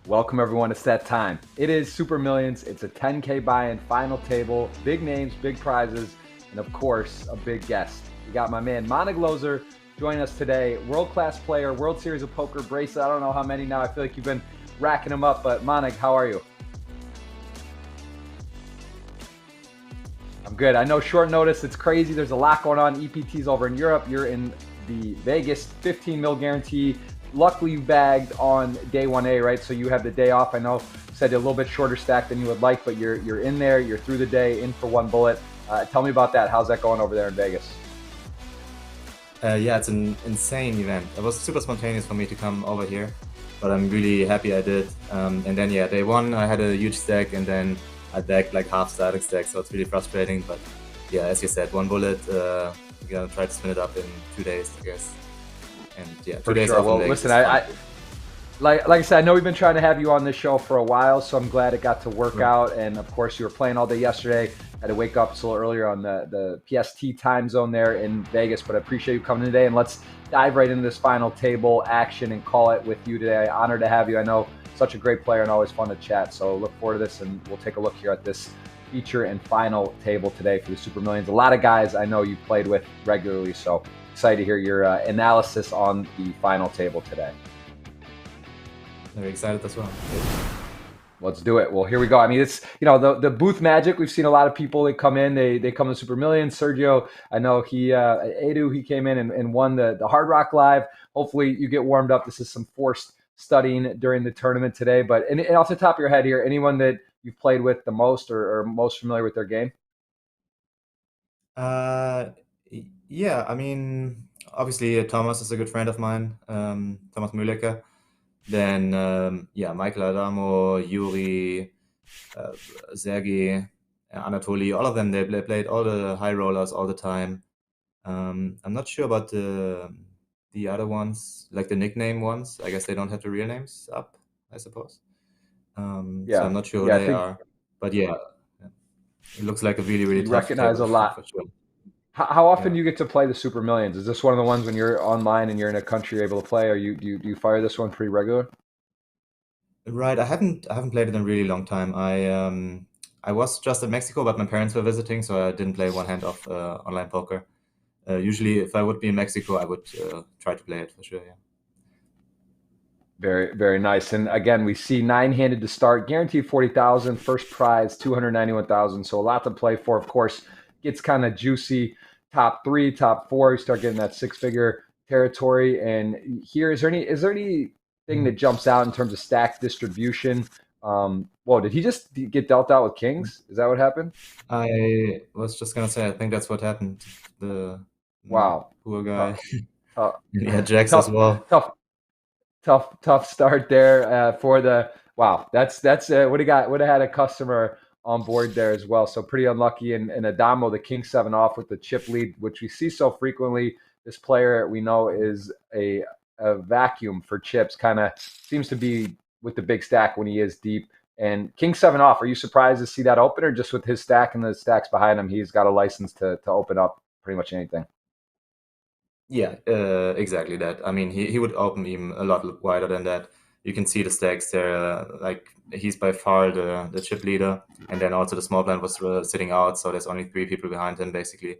Welcome everyone, it's that time. It is Super Millions, it's a 10K buy-in final table, big names, big prizes, and of course, a big guest. We got my man Manig Loeser joining us today, world-class player, World Series of Poker bracelet, I don't know how many now, I feel like you've been racking them up, but Manig, how are you? I'm good. I know short notice, it's crazy, there's a lot going on, EPT's over in Europe, you're in the Vegas 15 mil guarantee. Luckily you bagged on day 1A, right? So you have the day off. I know you said a little bit shorter stack than you would like, but you're in there, you're through the day, in for one bullet. Tell me about that. How's that going over there in Vegas? Yeah, it's an insane event. It was super spontaneous for me to come over here, but I'm really happy I did. And then, yeah, day one, I had a huge stack, and then I bagged like half starting stack, so it's really frustrating. But yeah, as you said, one bullet, we're gonna try to spin it up in 2 days, I guess. And yeah, 2 For days sure. off in Well, Vegas listen, is fun. like I said, I know we've been trying to have you on this show for a while, so I'm glad it got to work Sure. out. And of course, you were playing all day yesterday. Had to wake up a little earlier on the PST time zone there in Vegas, but I appreciate you coming today. And let's dive right into this final table action and call it with you today. Honored to have you. I know such a great player and always fun to chat. So look forward to this, and we'll take a look here at this feature and final table today for the Super Millions. A lot of guys I know you played with regularly, so excited to hear your analysis on the final table today. Very excited as well. Let's do it. Well, here we go. I mean, it's, the booth magic. We've seen a lot of people, they come in, they come to Super Millions. Sergio, I know he came in and won the Hard Rock Live. Hopefully you get warmed up. This is some forced studying during the tournament today. But and off the top of your head here, anyone that you've played with the most or most familiar with their game? Uh, yeah, I mean, obviously Thomas is a good friend of mine, Thomas Mühlecke. Then, yeah, Michael Adamo, Yuri, uh, Sergey, Anatoly, all of them, they played all the high rollers all the time. I'm not sure about the other ones, like the nickname ones. I guess they don't have the real names up, I suppose. So I'm Yeah. not sure who Yeah, I they think are. But yeah, it looks like a really, really you tough recognize table a lot. for sure. How often Yeah. do you get to play the Super Millions? Is this one of the ones when you're online and you're in a country you're able to play? Or do you fire this one pretty regular? Right. I haven't played it in a really long time. I was just in Mexico, but my parents were visiting, so I didn't play one hand of online poker. Usually, if I would be in Mexico, I would try to play it for sure. Yeah. Very, very nice. And again, we see nine-handed to start, guaranteed 40,000, first prize 291,000. So a lot to play for. Of course, gets kind of juicy. Top three, top four, you start getting that six-figure territory. And here, is there anything that Mhm. jumps out in terms of stack distribution? Whoa, did he just get dealt out with kings? Is that what happened? I was just gonna say, I think that's what happened. The Wow, poor guy. tough, tough, And he had Jacks as tough, well. tough tough start there for the wow. That's would have had a customer on board there as well. So pretty unlucky. And Adamo, the king seven off with the chip lead, which we see so frequently. This player we know is a vacuum for chips. Kind of seems to be with the big stack when he is deep. And king seven off. Are you surprised to see that open, or just with his stack and the stacks behind him, he's got a license to open up pretty much anything? Yeah, exactly that. I mean, he would open even a lot wider than that. You can see the stacks there. Like he's by far the chip leader, and then also the small blind was sitting out, so there's only three people behind him basically.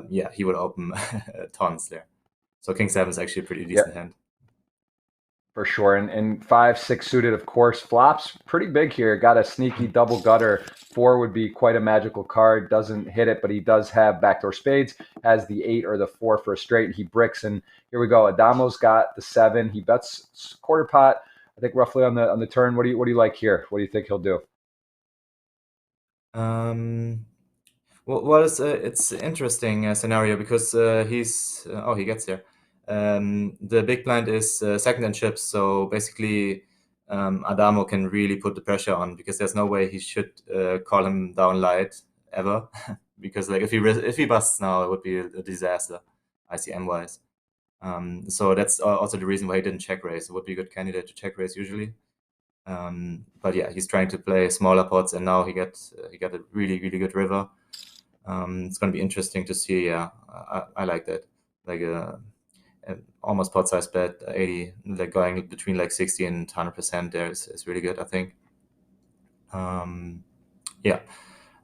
Yeah, he would open tons there. So King Seven is actually a pretty Yeah. decent hand. For sure. And five, six suited, of course. Flops pretty big here. Got a sneaky Mm. double gutter. Four would be quite a magical card. Doesn't hit it, but he does have backdoor spades. Has the eight or the four for a straight. He bricks, and here we go. Adamo's got the seven. He bets quarter pot. I think roughly on the turn. What do you like here? What do you think he'll do? Um, it's interesting scenario because he's oh, he gets here. The big blind is second in chips, so basically Adamo can really put the pressure on because there's no way he should call him down light ever because like if he busts now, it would be a disaster ICM wise. So that's also the reason why he didn't check raise. It would be a good candidate to check raise usually. But yeah, he's trying to play smaller pots, and now he got a really really good river. It's going to be interesting to see. Yeah, I like that. Like almost pot size bet 80, like going between like 60 and 100% there is really good, I think. Yeah,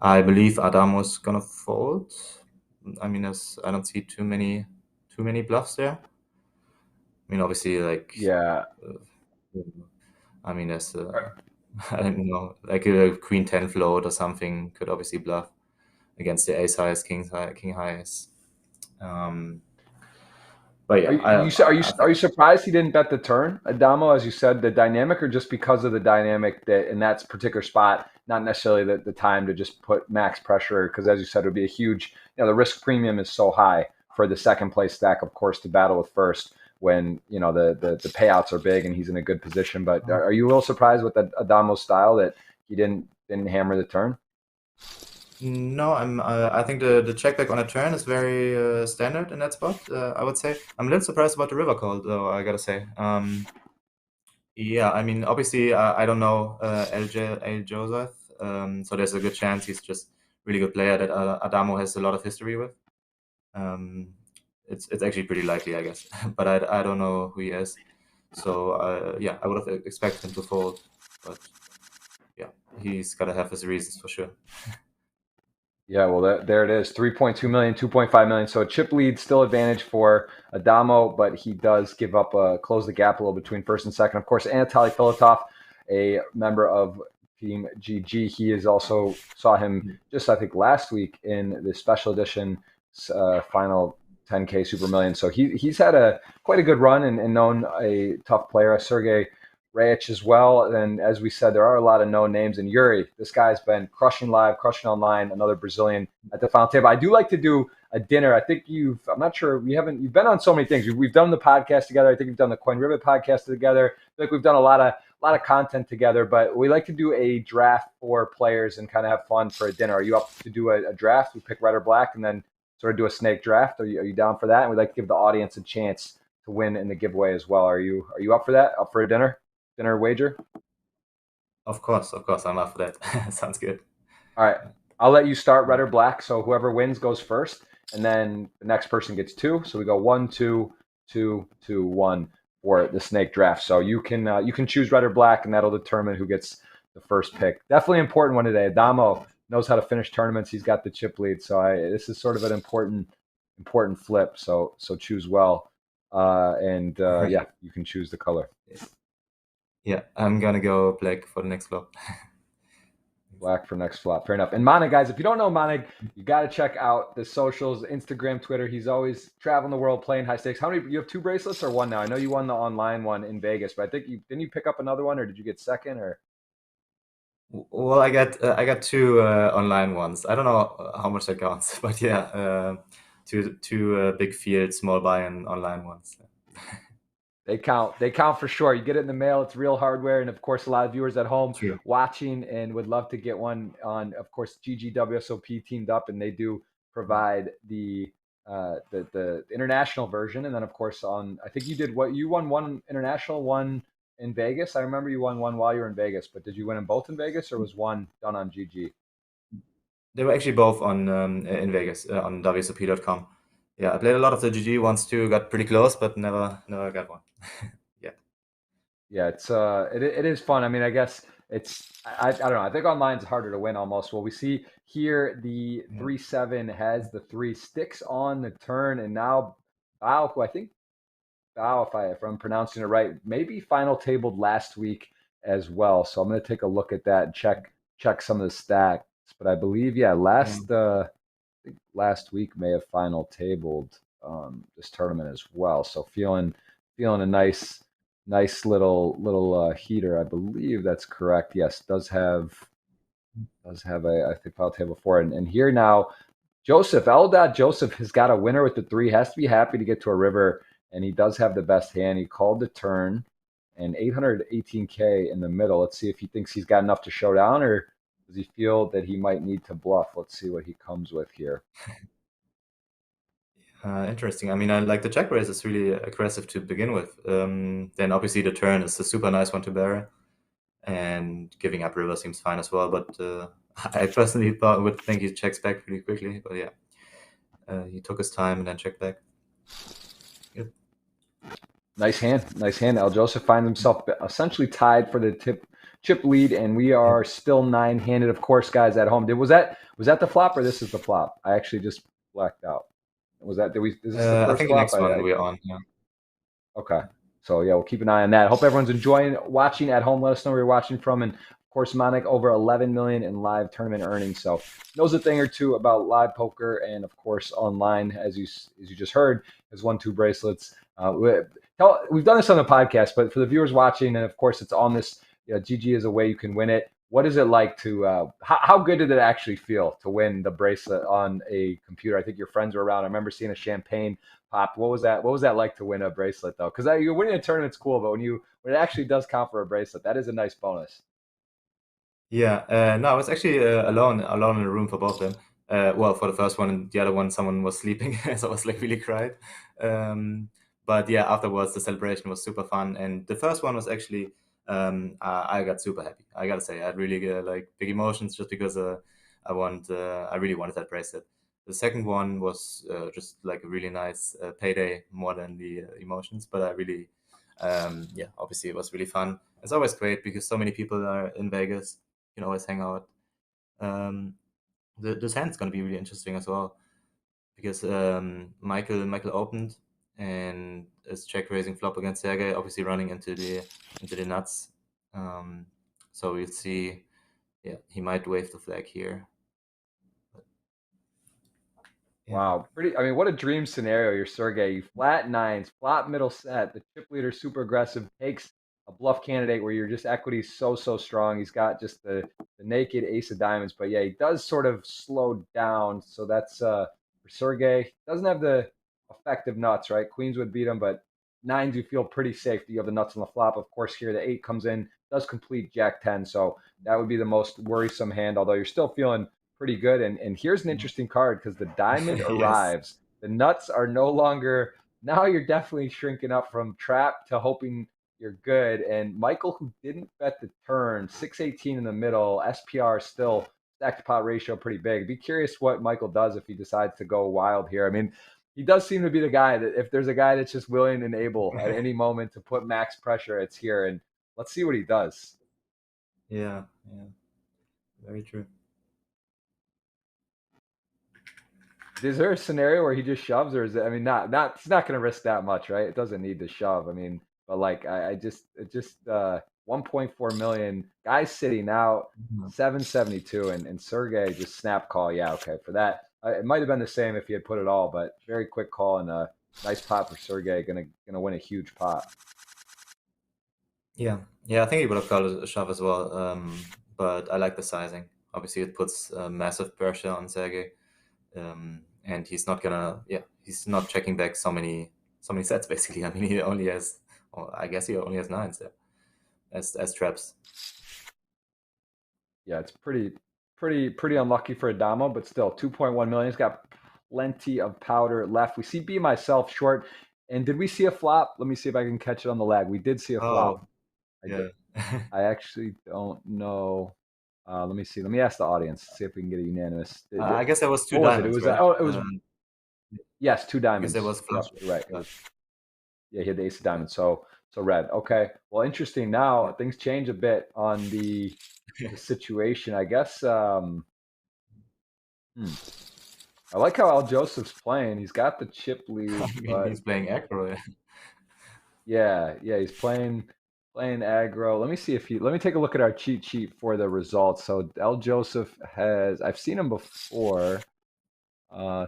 I believe Adamo's gonna fold. I mean, I don't see too many bluffs there. I mean, obviously, like, Yeah. uh, I mean, there's I don't know, like a queen 10 float or something could obviously bluff against the ace highs, king highs. Um, but Are yeah, you are you surprised he didn't bet the turn, Adamo, as you said, the dynamic, or just because of the dynamic that in that particular spot, not necessarily the time to just put max pressure? Because as you said, it would be a huge, the risk premium is so high for the second place stack, of course, to battle with first when the payouts are big and he's in a good position. But are you a little surprised with the Adamo's style that he didn't hammer the turn? No, I think the check back on a turn is very standard in that spot. I would say I'm a little surprised about the river call, though. I gotta say. Yeah, I mean, obviously, I don't know El Joseph, so there's a good chance he's just really good player that Adamo has a lot of history with. Um, it's actually pretty likely, I guess, but I don't know who he is. So yeah, I would have expected him to fold, but yeah, he's gotta have his reasons for sure. Yeah, well, there it is. 3.2 million, 2.5 million. So a chip lead, still advantage for Adamo, but he does give up close the gap a little between first and second. Of course, Anatoly Filatov, a member of Team GG, he is also saw him just, I think, last week in the special edition final 10K Super Million. So he's had quite a good run and known a tough player. Sergey Rayich as well. And as we said, there are a lot of known names. And Yuri, this guy's been crushing live, crushing online, another Brazilian at the final table. I do like to do a dinner. I think I'm not sure, you've been on so many things. We've done the podcast together. I think we've done the Coin Ribbit podcast together. I think we've done a lot of content together, but we like to do a draft for players and kind of have fun for a dinner. Are you up to do a draft? We pick red or black and then sort of do a snake draft. Are you down for that? And we'd like to give the audience a chance to win in the giveaway as well. Are you up for that? Up for a dinner wager? Of course, I'm up for that. Sounds good. All right. I'll let you start red or black. So whoever wins goes first, and then the next person gets two. So we go 1, 2, 2, 2, 1 for the snake draft. So you can choose red or black, and that'll determine who gets the first pick. Definitely important one today. Adamo knows how to finish tournaments. He's got the chip lead. So this is sort of an important flip. So choose well, and yeah, you can choose the color. Yeah, I'm gonna go black for the next flop. Black for next flop. Fair enough. And Manig, guys, if you don't know Manig, you got to check out the socials, Instagram, Twitter. He's always traveling the world playing high stakes. How many? You have two bracelets or one now? I know you won the online one in Vegas, but I think didn't you pick up another one, or did you get second? Or Well, I got two online ones. I don't know how much that counts, but yeah, two big field small buy-in online ones. they count. They count for sure. You get it in the mail. It's real hardware, and of course, a lot of viewers at home True. watching and would love to get one on. Of course, GGWSOP teamed up, and they do provide the international version, and then of course on. I think you did what you won one international, one in Vegas. I remember you won one while you were in Vegas, but did you win them both in Vegas, or was one done on GG? They were actually both on in Vegas on WSOP.com. Yeah, I played a lot of the GG ones too. Got pretty close, but never got one. Yeah. Yeah, it is fun. I mean, I guess I don't know. I think online's harder to win almost. Well, we see here the Yeah. 3-7 has the three sticks on the turn, and now Bao, who I think Bao, if I'm pronouncing it right, maybe final tabled last week as well. So I'm going to take a look at that and check some of the stats. But I believe, yeah, Yeah. last week may have final tabled this tournament as well. So feeling a nice little heater. I believe that's correct. Yes, does have a I think final table for it. And here now, Joseph has got a winner with the three. Has to be happy to get to a river, and he does have the best hand. He called the turn, and 818K in the middle. Let's see if he thinks he's got enough to show down, or does he feel that he might need to bluff? Let's see what he comes with here. Interesting. I mean, I like the check raise is really aggressive to begin with. Then obviously the turn is a super nice one to bear, and giving up river seems fine as well. But I personally would think he checks back pretty quickly. But yeah, he took his time and then checked back. Yep. Nice hand. Nice hand. Al Joseph finds himself essentially tied for the chip lead, and we Yeah. are still nine-handed, of course, guys, at home. Was that the flop or this is the flop? I actually just blacked out. Was that did we is this the I first think the flop? next one we're on. Yeah. Okay. So yeah, we'll keep an eye on that. Hope everyone's enjoying watching at home. Let us know where you're watching from. And of course, Manik over 11 million in live tournament earnings. So knows a thing or two about live poker, and of course, online, as you just heard, has won two bracelets. We've done this on the podcast, but for the viewers watching, and of course, it's on this. GG is a way you can win it. What is it like to? How good did it actually feel to win the bracelet on a computer? I think your friends were around. I remember seeing a champagne pop. What was that? What was that like to win a bracelet though? Because you're winning a tournament's cool, but when it actually does count for a bracelet, that is a nice bonus. Yeah, no, I was actually alone in a room for both of them. Well, for the first one and the other one, someone was sleeping, so I was like really cried. Um, but yeah, afterwards the celebration was super fun, and the first one was actually I got super happy. I gotta say, I had really like big emotions just because I really wanted that bracelet. The second one was just like a really nice payday more than the emotions, but I really yeah, obviously it was really fun. It's always great because so many people are in Vegas, can always hang out. Um, this hand's gonna be really interesting as well because Michael opened and is check raising flop against Sergey, obviously running into the nuts. Um, so we'll see. Yeah, he might wave the flag here. But, yeah, Wow, pretty. I mean, what a dream scenario. You're Sergey. You flat nines, flop middle set. The chip leader super aggressive takes a bluff candidate where your just equity is so strong. He's got just the naked ace of diamonds, but yeah, he does sort of slow down. So that's for Sergey. Doesn't have the effective nuts, right? Queens would beat him, but nines you feel pretty safe. You have the nuts on the flop. Of course, here the eight comes in, does complete Jack 10. So that would be the most worrisome hand. Although you're still feeling pretty good. And here's an interesting card because the diamond yes, arrives. The nuts are no longer. Now you're definitely shrinking up from trap to hoping you're good. And Michael, who didn't bet the turn, 618 in the middle, SPR still stack to pot ratio pretty big. Be curious what Michael does if he decides to go wild here. I mean, he does seem to be the guy that if there's a guy that's just willing and able at any moment to put max pressure, it's here. And let's see what he does. yeah, yeah, very true. Is there a scenario where he just shoves, or is it? I mean, not. He's not going to risk that much, right? It doesn't need to shove. I mean, but like, I just, it just 1.4 million guys sitting out, Mhm. 772, and Sergey just snap call. Yeah, okay, for that, it might have been the same if he had put it all, but very quick call and a nice pot for Sergey. Gonna win a huge pot. Yeah, yeah, I think he would have got a shove as well. But I like the sizing. Obviously, it puts massive pressure on Sergey. And he's not checking back so many sets basically. I mean, he only has, well, I guess he only has nines there as traps. Yeah, it's pretty unlucky for Adamo, but still 2.1 million. He's got plenty of powder left. We see B myself short. And did we see a flop? Let me see if I can catch it on the lag. We did see a flop. Oh, I did. yeah. I actually don't know. Let me see. Let me ask the audience. See if we can get a unanimous. I guess there was two What was it? It diamonds, was right? oh, it was yes, two Because there diamonds. was flush. Yep, you're right. It Yeah, was yeah. He had the ace of diamonds. So red. Okay. Well, interesting. yeah. Now things change a bit on the situation. I guess. Hmm. I like how Al Joseph's playing. He's got the chip I lead, mean, but he's playing aggro. yeah, he's playing aggro. Let me take a look at our cheat sheet for the results. So Al Joseph I've seen him before,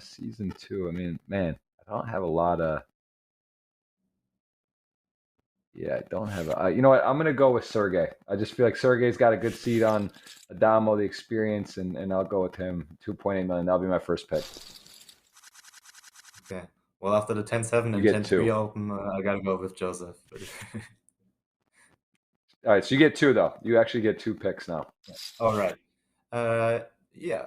season two. I mean, man, I don't have a lot of yeah, I don't have a you know what? I'm gonna go with Sergey. I just feel like Sergey's got a good seat on Adamo, the experience, and I'll go with him. 2.8 million. That'll be my first pick. Okay. Well, after the 10-7 You and get 10-3 two. open, I gotta go with Joseph. All right, so you get two though. You actually get two picks now. All right. Uh, yeah.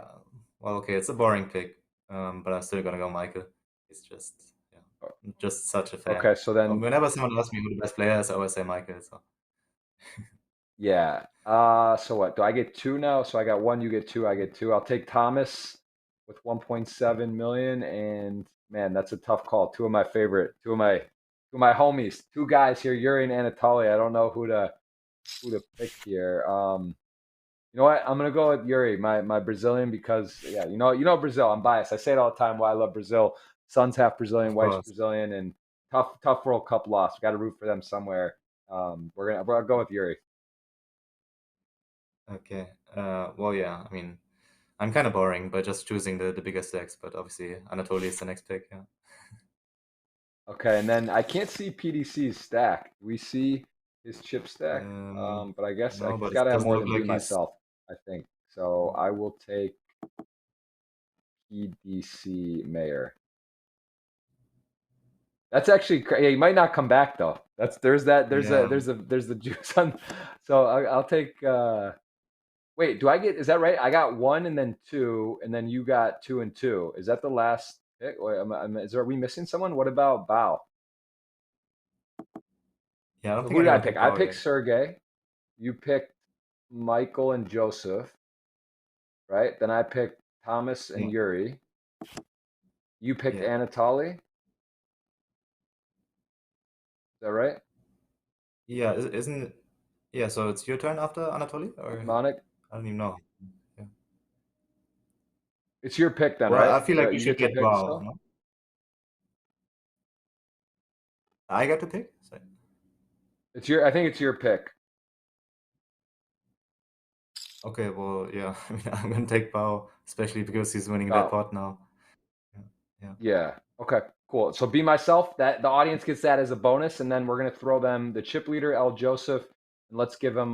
Well, okay, it's a boring pick, but I'm still gonna go Michael. He's just, yeah, I'm just such a fan. Okay, so then Whenever someone asks me who the best player is, I always say Michael. So yeah. So what? Do I get two now? So I got one, you get two, I get two. I'll take Thomas with 1.7 million. And man, that's a tough call. Two of my to my homies, two guys here, Yuri and Anatoly. I don't know who to pick here. You know what? I'm gonna go with Yuri, my Brazilian, because yeah, you know Brazil. I'm biased. I say it all the time. Why I love Brazil. Son's half Brazilian, Of wife's course. Brazilian, and tough World Cup loss. We got to root for them somewhere. We're gonna go with Yuri. Okay. Well, yeah. I mean, I'm kind of boring by just choosing the bigger stacks, but obviously Anatoly is the next pick. Yeah. Okay, and then I can't see PDC's stack. Do we see his chip stack? But I guess No, he's but it got to have doesn't more look than like be he's. myself. I think so. I will take PDC Mayor. That's actually yeah, he might not come back though. That's Yeah. there's the juice on. So I'll take. Wait, do I get? Is that right? I got one and then two, and then you got two and two. Is that the last pick? Wait, are we missing someone? What about Bao? Yeah. I don't So think who did I anyone pick? picked I Bao picked yet. Sergey. You picked Michael and Joseph, right? Then I picked Thomas and Yeah. Yuri. You picked Yeah. Anatoly. Is that right? Yeah. Isn't. Yeah. So it's your turn after Anatoly, or Manik? I don't even know. Yeah. It's your pick then, Well, right? I feel like you You should get to get pick Bao. still. No? I got to pick. Sorry. It's your. I think it's your pick. Okay. Well, yeah. I mean, I'm gonna take Bao, especially because he's winning that Oh, pot now. Yeah. Yeah. yeah. Okay. Cool. So be myself. That the audience gets that as a bonus, and then we're gonna throw them the chip leader, El Joseph, and let's give him.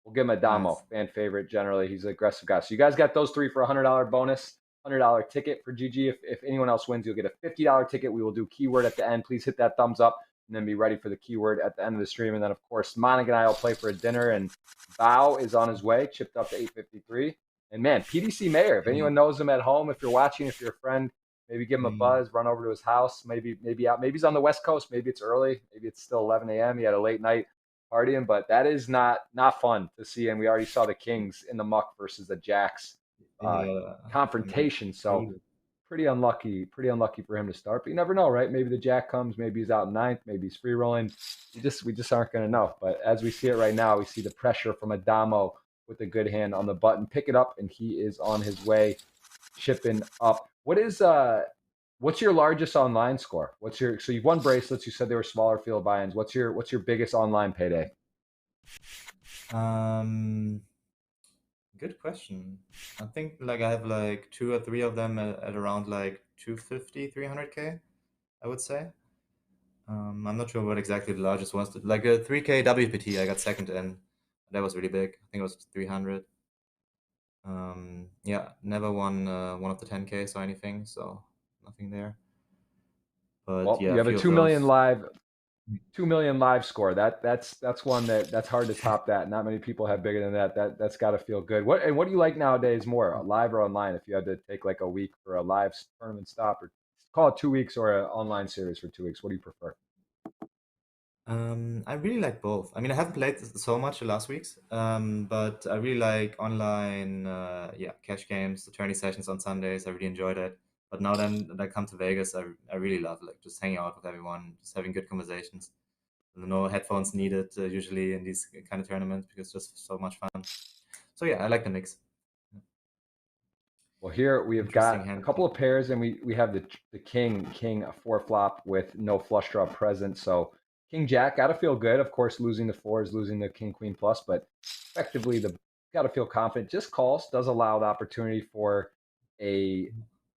We'll give him a Nice. Damo, fan favorite. Generally, he's an aggressive guy. So you guys got those three for $100 bonus, $100 ticket for GG. If anyone else wins, you'll get a $50 ticket. We will do keyword at the end. Please hit that thumbs up and then be ready for the keyword at the end of the stream. And then of course, Monig and I will play for a dinner. And Bao is on his way, chipped up to 853. And man, PDC Mayor. If Yeah. anyone knows him at home, if you're watching, if you're a friend, maybe give him a Okay. buzz, run over to his house. Maybe out. Maybe he's on the West Coast. Maybe it's early. Maybe it's still 11 a.m. He had a late night partying, but that is not fun to see. And we already saw the Kings in the muck versus the Jacks Yeah. I mean, confrontation. So brutal. pretty unlucky for him to start. But you never know, right? Maybe the Jack comes, maybe he's out ninth, maybe he's free rolling. We just aren't going to know. But as we see it right now, we see the pressure from Adamo with a good hand on the button. Pick it up, and he is on his way, chipping up. What's your largest online score? So you've won bracelets, you said they were smaller field buy-ins. What's your biggest online payday? Um, Good question. I think like I have like two or three of them at around like 250, 300K, I would say. I'm not sure what exactly the largest was. Like a 3K WPT, I got second in. That was really big. I think it was 300. Yeah, never won one of the 10Ks or anything, so nothing there. But Well, yeah, you a have a few of 2 million those. live 2 million live score. That's one that's hard to top. That not many people have bigger than that. That's got to feel good. What do you like nowadays more, live or online? If you had to take like a week for a live tournament stop, or call it 2 weeks, or an online series for 2 weeks, what do you prefer? I really like both. I mean, I haven't played so much the last weeks, but I really like online, yeah, cash games, the tourney sessions on Sundays. I really enjoyed it. But now then that I come to Vegas, I really love like just hanging out with everyone, just having good conversations. No headphones needed usually in these kind of tournaments because it's just so much fun. So yeah, I like the mix. Well, here we have Interesting got a hand. couple of pairs, and we have the king a four flop with no flush draw present. So king jack got to feel good. Of course, losing the fours, losing the king queen plus, but effectively the got to feel confident. Just calls does allow the opportunity for a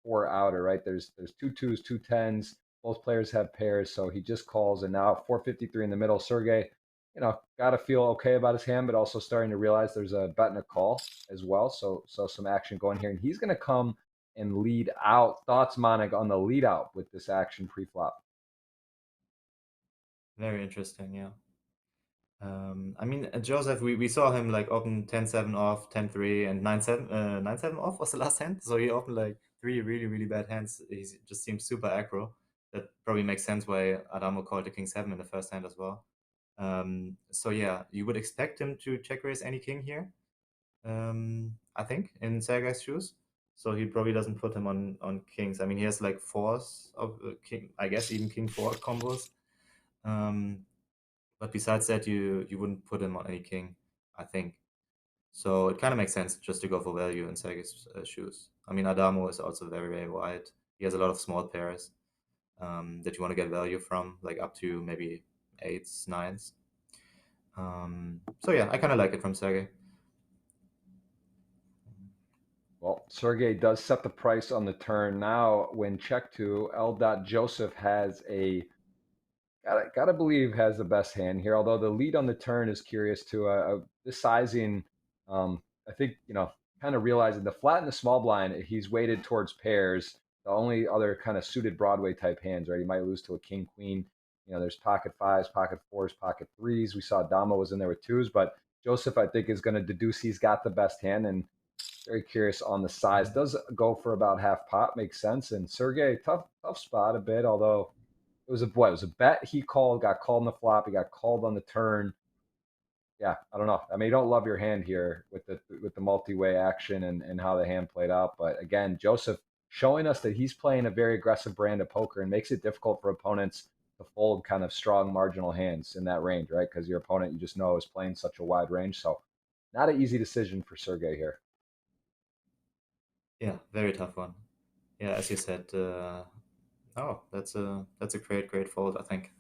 four outer. Right there's two twos, two tens. Both players have pairs, so he just calls, and now 453 in the middle. Sergey, got to feel okay about his hand, but also starting to realize there's a bet and a call as well. So some action going here, and he's going to come and lead out. Thoughts, Monig, on the lead out with this action pre-flop? Very interesting, yeah. I mean, Joseph, we saw him like open 10-7 off, 10-3, and 9-7, 9-7 off was the last hand. So he opened like three really, really bad hands. He just seems super aggro. That probably makes sense why Adamo called the king seven in the first hand as well. So yeah, you would expect him to check raise any king here. I think in Sergei's shoes. So he probably doesn't put him on kings. I mean, he has like fours of king. I guess even king four combos. But besides that, you wouldn't put him on any king, I think. So it kind of makes sense just to go for value in Sergey's shoes. I mean, Adamo is also very, very wide. He has a lot of small pairs that you want to get value from, like up to maybe eights, nines. So yeah, I kind of like it from Sergey. Well, Sergey does set the price on the turn. Now, when check to, L. Joseph has a gotta believe has the best hand here. Although the lead on the turn is curious too. This sizing, I think kind of realizing the flat and the small blind, he's weighted towards pairs. The only other kind of suited Broadway type hands, right? He might lose to a king queen. There's pocket fives, pocket fours, pocket threes. We saw Damo was in there with twos, but Joseph, I think, is going to deduce he's got the best hand, and very curious on the size. Does go for about half pot, makes sense. And Sergey, tough spot a bit, although it was a bet he called, got called on the flop, he got called on the turn. Yeah, I don't know. I mean, you don't love your hand here with the multi-way action and how the hand played out. But again, Joseph showing us that he's playing a very aggressive brand of poker and makes it difficult for opponents to fold kind of strong marginal hands in that range, right? Because your opponent you just know is playing such a wide range. So not an easy decision for Sergey here. Yeah, very tough one. Yeah, as you said. Oh, that's a great fold, I think,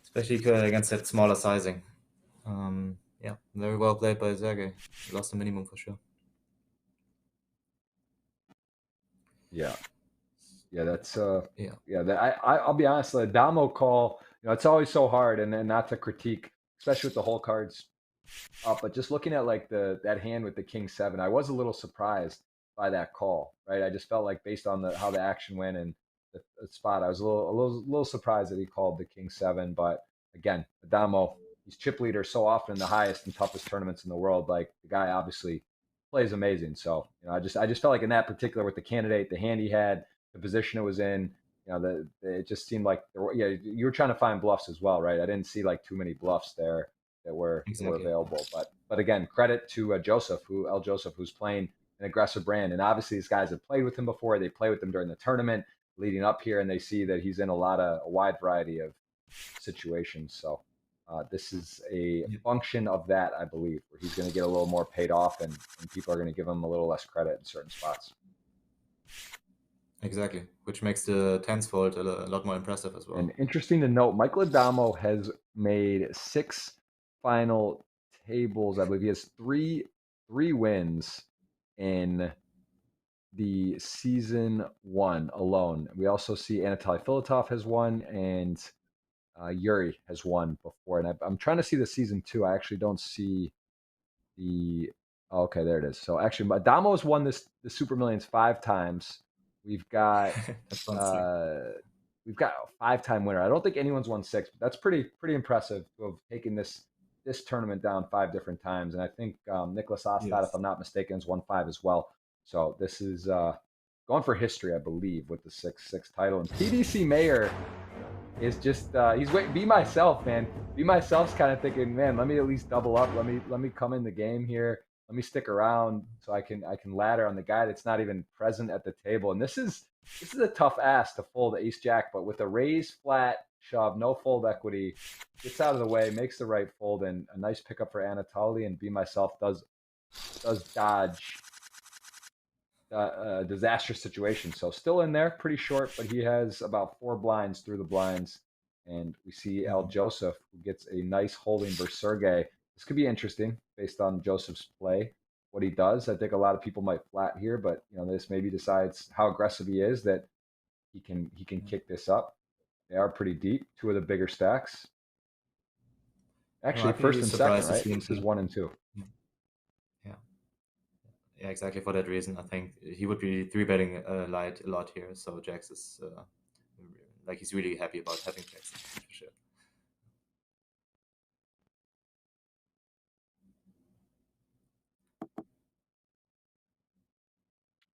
especially against that smaller sizing. Yeah, very well played by Sergey. Lost the minimum for sure. Yeah. Yeah, that's Yeah, yeah. I'll be honest. The Damo call, it's always so hard, and not to critique, especially with the whole cards up. But just looking at like that hand with the king seven, I was a little surprised by that call. Right, I just felt like based on the how the action went and the spot, I was a little surprised that he called the king seven. But again, Adamo, he's chip leader so often in the highest and toughest tournaments in the world. Like the guy obviously plays amazing. So I just felt like in that particular with the candidate, the hand he had, the position it was in. It just seemed like you were trying to find bluffs as well, right? I didn't see like too many bluffs there that were exactly. available. But again, credit to Joseph, who's playing an aggressive brand, and obviously these guys have played with him before. They play with him during the tournament leading up here, and they see that he's in a wide variety of situations. So this is a Yeah, function of that, I believe, where he's going to get a little more paid off, and people are going to give him a little less credit in certain spots. exactly. Which makes the tens fold a lot more impressive as And well. interesting to note, Michael Adamo has made 6 final tables. I believe he has three wins in the season one alone. We also see Anatoly Filatov has won, and Yuri has won before. And I'm trying to see the season two. I actually don't see the. Oh, okay, there it is. So actually, Adamo's won the Super Millions 5 times. We've got That's fun to see. uh, we've got a 5-time winner. I don't think anyone's won 6, but that's pretty impressive to have taken this tournament down 5 different times. And I think Nicholas Ostad, if Yes. I'm not mistaken, has won 5 as well. So this is going for history, I believe, with the 6-6 title. And PDC Mayer is just he's wait be myself, man. Be myself's kind of thinking, man, let me at least double up. Let me come in the game here. Let me stick around so I can ladder on the guy that's not even present at the table. And this is a tough ask to fold ace jack, but with a raise flat shove, no fold equity, gets out of the way, makes the right fold, and a nice pickup for Anatoly. And be myself does dodge disastrous situation. So still in there, pretty short, but he has about 4 blinds through the blinds. And we see L. Mhm. Joseph, who gets a nice holding versus Sergey. This could be interesting based on Joseph's play, what he does. I think a lot of people might flat here, but this maybe decides how aggressive he is that he can kick this up. They are pretty deep, 2 of the bigger stacks. No, Actually, I'd be first and second, surprised to right? see him This is flip. 1 and 2. Yeah, yeah, exactly for that reason. I think he would be three betting light a lot here. So Jax is like he's really happy about having Jax for sure.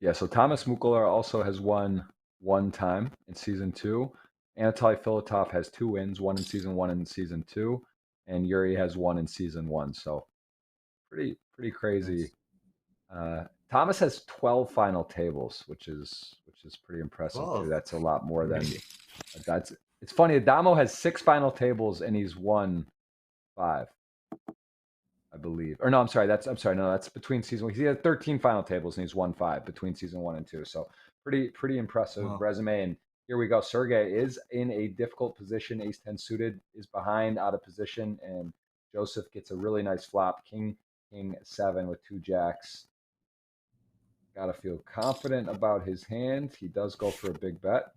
Yeah, so Thomas Mukeler also has won 1 time in season two. Anatoly Filatov has 2 wins, one in season one and season two, and Yuri has one in season one. So pretty crazy. Nice. Thomas has 12 final tables, which is pretty impressive too. 12, That's a lot more than really. that's It's funny. Adamo has 6 final tables and he's won 5, I believe. Or no, I'm sorry. No, that's between season. He had 13 final tables and he's won 5 between season 1 and 2. So pretty impressive Wow. resume. And here we go. Sergey is in a difficult position. Ace 10 suited is behind, out of position, and Joseph gets a really nice flop. King 7 with 2 jacks. Got to feel confident about his hand. He does go for a big bet.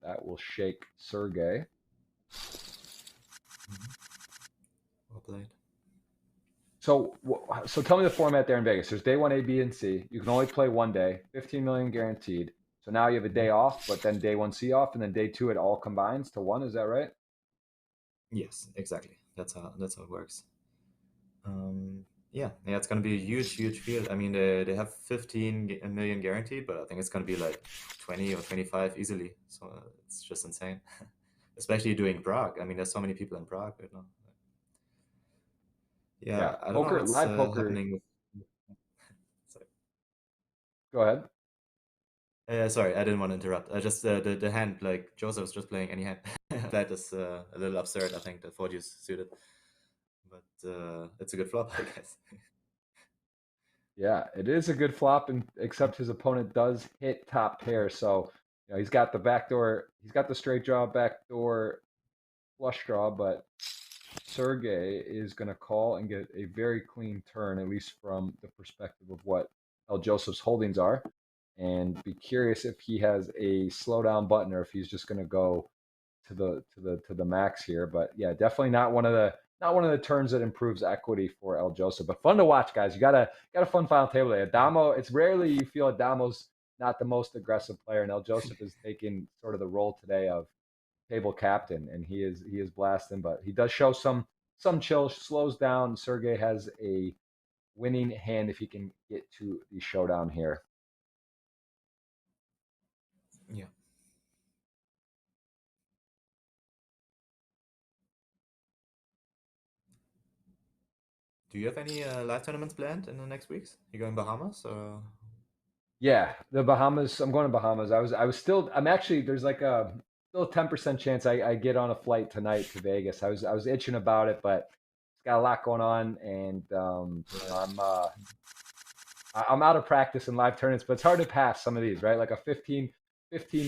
That will shake Sergey. Well played. So tell me the format there in Vegas. There's day 1, A, B, and C. You can only play one day, 15 million guaranteed. So now you have a day off, but then day 1 C off, and then day 2 it all combines to 1. Is that right? Yes, exactly. That's how it works. Yeah, it's gonna be a huge field. I mean, they have 15 million guaranteed, but I think it's gonna be like 20 or 25 easily. So it's just insane, especially doing Prague. I mean, there's so many people in Prague right now. Yeah. Yeah, I don't know Poker, what's live poker. happening with. Sorry. Go ahead. Sorry, I didn't want to interrupt. I just the hand, like Joseph was just playing any hand. That is a little absurd. I think the 4 is suited, but it's a good flop, I guess. Yeah, it is a good flop, and except his opponent does hit top pair. So he's got the backdoor, he's got the straight draw, backdoor flush draw, but Sergey is going to call and get a very clean turn, at least from the perspective of what El Joseph's holdings are, and be curious if he has a slowdown button or if he's just going to go to the max here. But yeah, definitely not one of the turns that improves equity for El Joseph. But fun to watch, guys. You got a fun final table there. Adamo, it's rarely you feel Adamo's not the most aggressive player, and El Joseph is taking sort of the role today of table captain, and he is blasting. But he does show some chill, slows down. Sergey has a winning hand if he can get to the showdown here. Yeah. Do you have any live tournaments planned in the next weeks? You going Bahamas or? Yeah, the Bahamas. I'm going to Bahamas. I'm actually there's like a still a 10% chance I get on a flight tonight to Vegas. I was itching about it, but it's got a lot going on, and I'm out of practice in live tournaments, but it's hard to pass some of these, right? Like a 15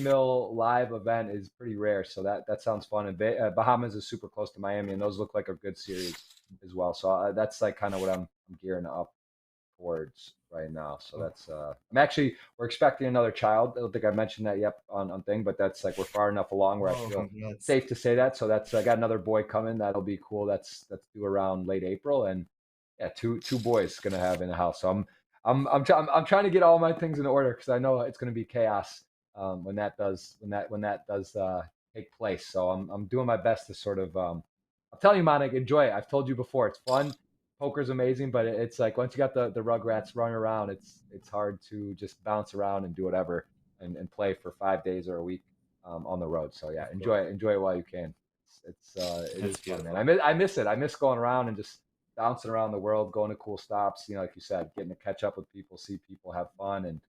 mil live event is pretty rare, so that sounds fun. And Bahamas is super close to Miami, and those look like a good series as well. So that's like kind of what I'm gearing up towards right now. So Oh, that's we're expecting another child. I don't think I mentioned that yet on thing, but that's like we're far enough along where I oh, feel congrats. safe to say that. So that's I got another boy coming. That'll be cool. That's due around late April, and yeah, two boys gonna have in the house. So I'm trying to get all my things in order because I know it's gonna be chaos when that does take place. So I'm doing my best to sort of I'm telling you, Manig, enjoy it. I've told you before, it's fun. Poker's amazing, but it's like once you got the rugrats running around, it's hard to just bounce around and do whatever and play for 5 days or a week on the road. So yeah, Of course. enjoy it while you can. It That's is fun, man. beautiful. I miss it. I miss going around and just bouncing around the world, going to cool stops. Like you said, getting to catch up with people, see people, have fun, and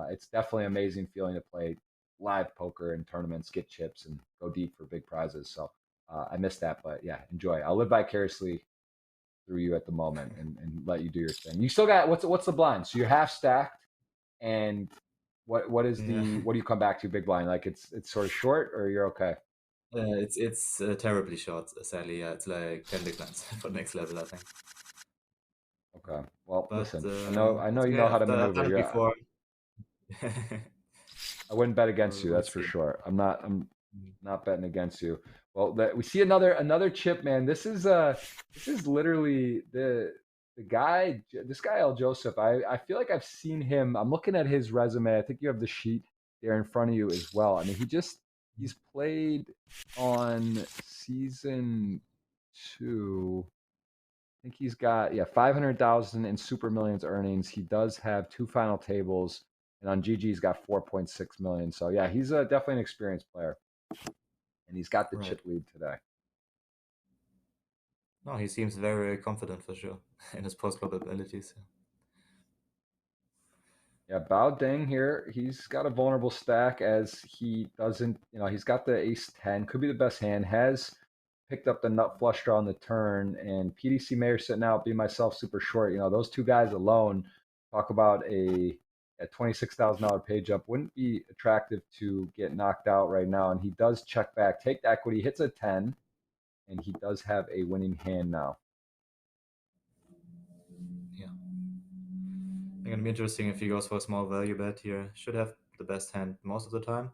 it's definitely an amazing feeling to play live poker in tournaments, get chips, and go deep for big prizes. So I miss that, but yeah, enjoy. I'll live vicariously through you at the moment and let you do your thing. You still got what's the blind? So you're half stacked, and Yeah. what do you come back to big blind? Like it's sort of short, or you're okay? It's terribly short, sadly. Yeah, it's like 10 big blinds for next level, I think. Okay. Well, But listen, I know it's you okay. know how to I've maneuver. done it Yeah, before. I wouldn't bet against you. We'll That's for see. sure. I'm Mm. not betting against you. Well, we see another chip, man. This is literally the guy. This guy El Joseph. I feel like I've seen him. I'm looking at his resume. I think you have the sheet there in front of you as well. I mean, he's played on season 2. I think he's got 500,000 in Super Millions earnings. He does have 2 final tables, and on GG he's got 4.6 million. So yeah, he's definitely an experienced player, and he's got the Right. chip lead today. No, he seems very confident for sure in his post-flop abilities. Yeah, Bao Deng here. He's got a vulnerable stack as he doesn't, he's got the ace 10, could be the best hand, has picked up the nut flush draw on the turn, and PDC Mayor sitting out, be myself super short. Those two guys alone talk about a $26,000 page up wouldn't be attractive to get knocked out right now. And he does check back, take the equity, hits a 10, and he does have a winning hand now. Yeah. I think it'll be interesting if he goes for a small value bet here. Should have the best hand most of the time,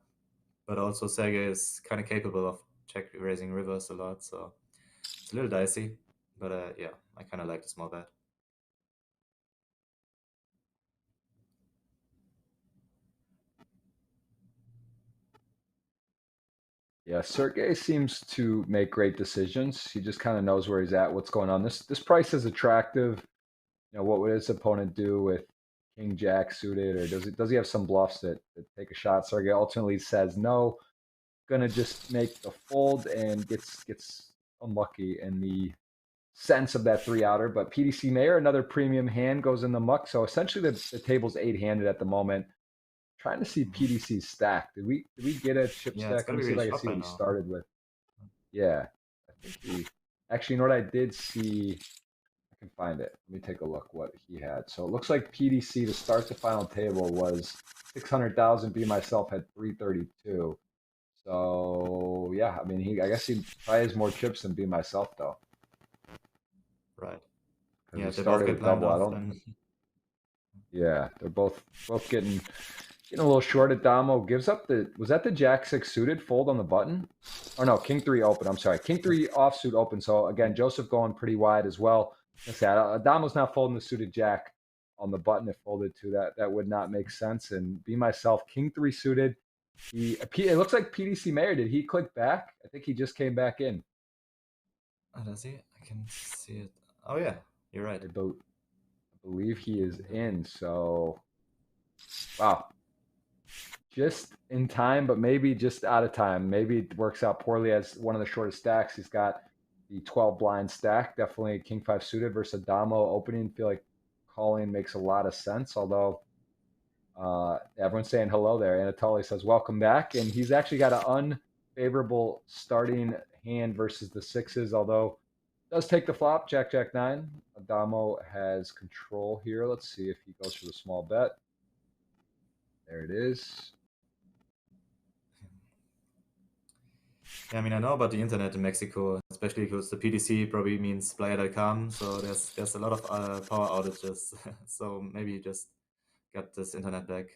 but also Sergey is kind of capable of check raising rivers a lot, so it's a little dicey. But yeah, I kind of like the small bet. Yeah, Sergey seems to make great decisions. He just kind of knows where he's at, what's going on. This price is attractive. What would his opponent do with King Jack suited, or does he have some bluffs that take a shot? Sergey ultimately says no, gonna just make the fold and gets unlucky in the sense of that three outer. But PDC Mayor, another premium hand, goes in the muck. So essentially the table's 8-handed at the moment. Trying to see PDC stack. Did we get a chip Yeah, it's stack? Let gotta me be see if really I can short see by what he now. started with. Yeah, I think he actually. What I did see? I can find it. Let me take a look what he had. So it looks like PDC to start the final table was 600,000. Be myself had 332. So yeah, I mean I guess he probably has more chips than Be Myself though, Right. because Yeah, he if they both started get with blind double. I off, don't. then Yeah, they're both getting a little short. Adamo gives up the. Was that the Jack 6 suited fold on the button? Or no, King 3 open. I'm sorry, King 3 offsuit open. So again, Joseph going pretty wide as well. I said Adamo's not folding the suited Jack on the button if folded to that. That would not make sense. And Be Myself, King 3 suited. It looks like PDC Mayor. Did he click back? I think he just came back in. does he? I can see it. Oh yeah, you're right. I believe he is in. So wow, just in time, but maybe just out of time. Maybe it works out poorly as one of the shortest stacks. He's got the 12 blind stack. Definitely King 5 suited versus Damo opening. Feel like calling makes a lot of sense. Although everyone's saying hello there. Anatoly says welcome back, and he's actually got an unfavorable starting hand versus the sixes. Although does take the flop. Jack Jack 9. Adamo has control here. Let's see if he goes for the small bet. There it is. Yeah, I mean, I know about the internet in Mexico, especially because the PDC probably means playa.com, so there's a lot of power outages. So maybe you just got this internet back.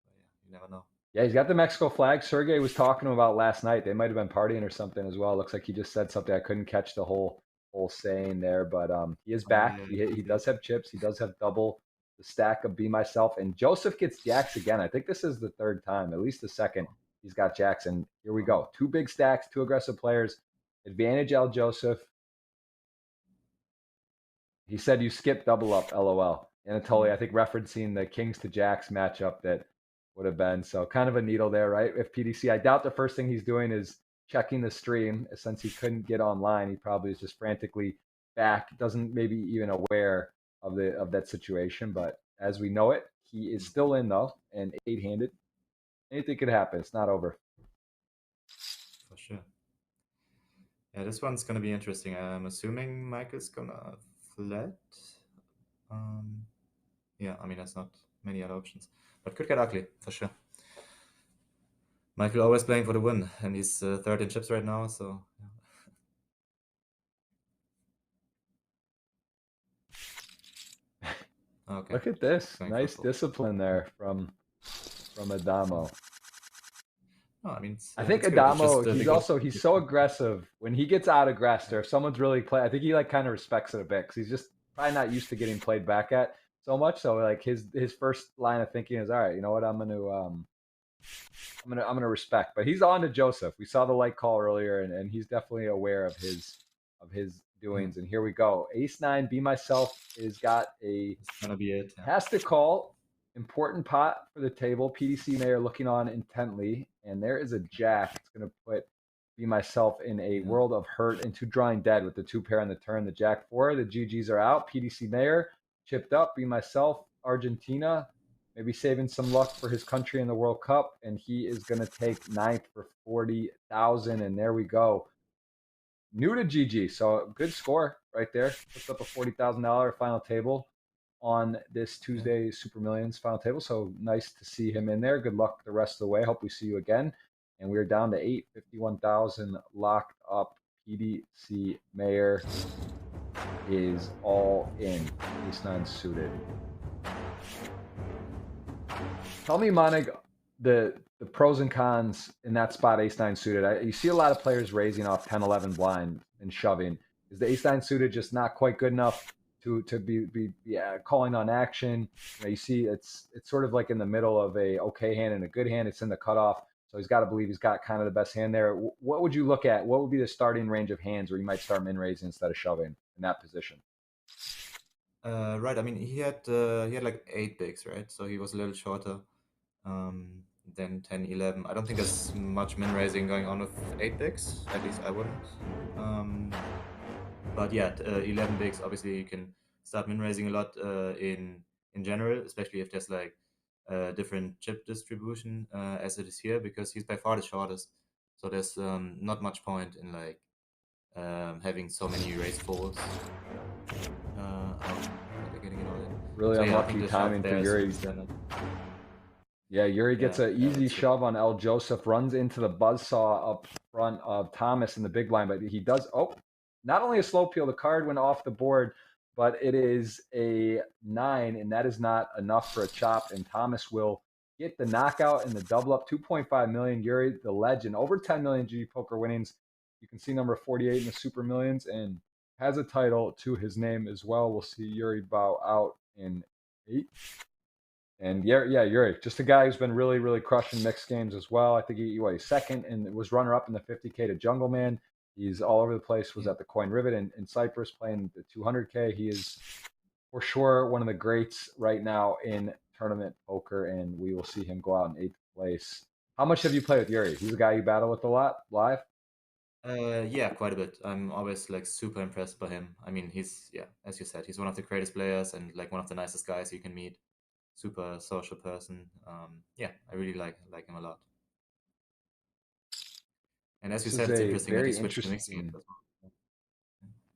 But yeah, you never know. Yeah, he's got the Mexico flag. Sergey was talking about last night. They might have been partying or something as well. Looks like he just said something. I couldn't catch the whole saying there, but he is Oh back. yeah, He I see it. does have chips. He does have double the stack of Be Myself, and Joseph gets jacks again. I think this is the third time, at least the second he's got jacks. And here we Oh, go. Two big stacks, two aggressive players. Advantage L Joseph. He said you skipped double up, LOL. Anatoly, I think referencing the Kings to Jacks matchup that would have been. So kind of a needle there, right? If PDC, I doubt the first thing he's doing is checking the stream. Since he couldn't get online, he probably is just frantically back, doesn't maybe even aware of that situation. But as we know it, he is still in though, and 8-handed. Anything could happen. It's not over. for sure. Yeah, this one's gonna be interesting. I'm assuming Mike is gonna flat. Um, yeah, I mean, there's not many other options, but could get ugly for sure. Michael always playing for the win, and he's third in chips right now, so yeah. Okay, Look at this. going for a Nice fold. discipline there from Adamo. No, I mean I think it's good. It's Adamo, just he's because also he's so aggressive when he gets out aggressed or if someone's really play. I think he like kind of respects it a bit because he's just probably not used to getting played back at so much. So like his first line of thinking is, all right, you know what, I'm gonna respect. But he's on to Joseph. We saw the light call earlier, and he's definitely aware of his yeah, doings. And here we go. Ace 9, Be Myself is got a it's gonna be it. Yeah. has to call. Important pot for the table. PDC Mayor looking on intently. And there is a jack. It's going to put Be Myself in a Yeah. world of hurt into drawing dead with the two pair on the turn. The Jack 4. The GGs are out. PDC Mayor chipped up. Be Myself Argentina, maybe saving some luck for his country in the World Cup, and he is going to take ninth for 40,000. And there we go. New to GG, so good score right there. Puts up a $40,000 final table on this Yeah. Tuesday Super Millions final table. So nice to see him in there. Good luck the rest of the way. Hope we see you again. And we're down to 851,000 locked up. PDC Mayor is all in. Ace nine suited. Tell me, Manig, the pros and cons in that spot, ace nine suited. You see a lot of players raising off 10, 11 blind and shoving. Is the ace nine suited just not quite good enough to be calling on action? You see it's sort of like in the middle of a okay hand and a good hand. It's in the cutoff. So he's got to believe he's got kind of the best hand there. What would you look at? What would be the starting range of hands where you might start min raising instead of shoving in that position? Right. I mean, he had like 8 bigs, right? So he was a little shorter than 10, 11. I don't think there's much min raising going on with 8 bigs. At least I wouldn't. But yeah, 11 bigs. Obviously, you can start min raising a lot in general, especially if there's like different chip distribution as it is here, because he's by far the shortest. So there's not much point in like having so many raise folds. They're getting it all in. Really So yeah, I think unlucky the shove timing for there is Yuri. really standard. Yeah, Yuri gets Yeah, an yeah, easy that's good. shove on El Joseph, runs into the buzzsaw up front of Thomas in the big line, but he does. Oh, not only a slow peel, the card went off the board, but it is a 9, and that is not enough for a chop. And Thomas will get the knockout and the double up. 2.5 million. Yuri, the legend, over 10 million GGPoker winnings. You can see number 48 in the Super Millions, and has a title to his name as well. We'll see Yuri bow out in 8. And yeah, Yuri, just a guy who's been really, really crushing mixed games as well. I think he's second and was runner up in the 50K to Jungle Man. He's all over the place. Was Yeah. at the Coin Rivet in Cyprus playing the 200K. He is for sure one of the greats right now in tournament poker, and we will see him go out in 8th place. How much have you played with Yuri? He's a guy you battle with a lot live. Yeah, quite a bit. I'm always like super impressed by him. I mean, yeah, as you said, he's one of the greatest players and like one of the nicest guys you can meet. Super social person. Yeah, I really like him a lot. And as you This is said, it's a interesting that he very switched to mixed games interesting. as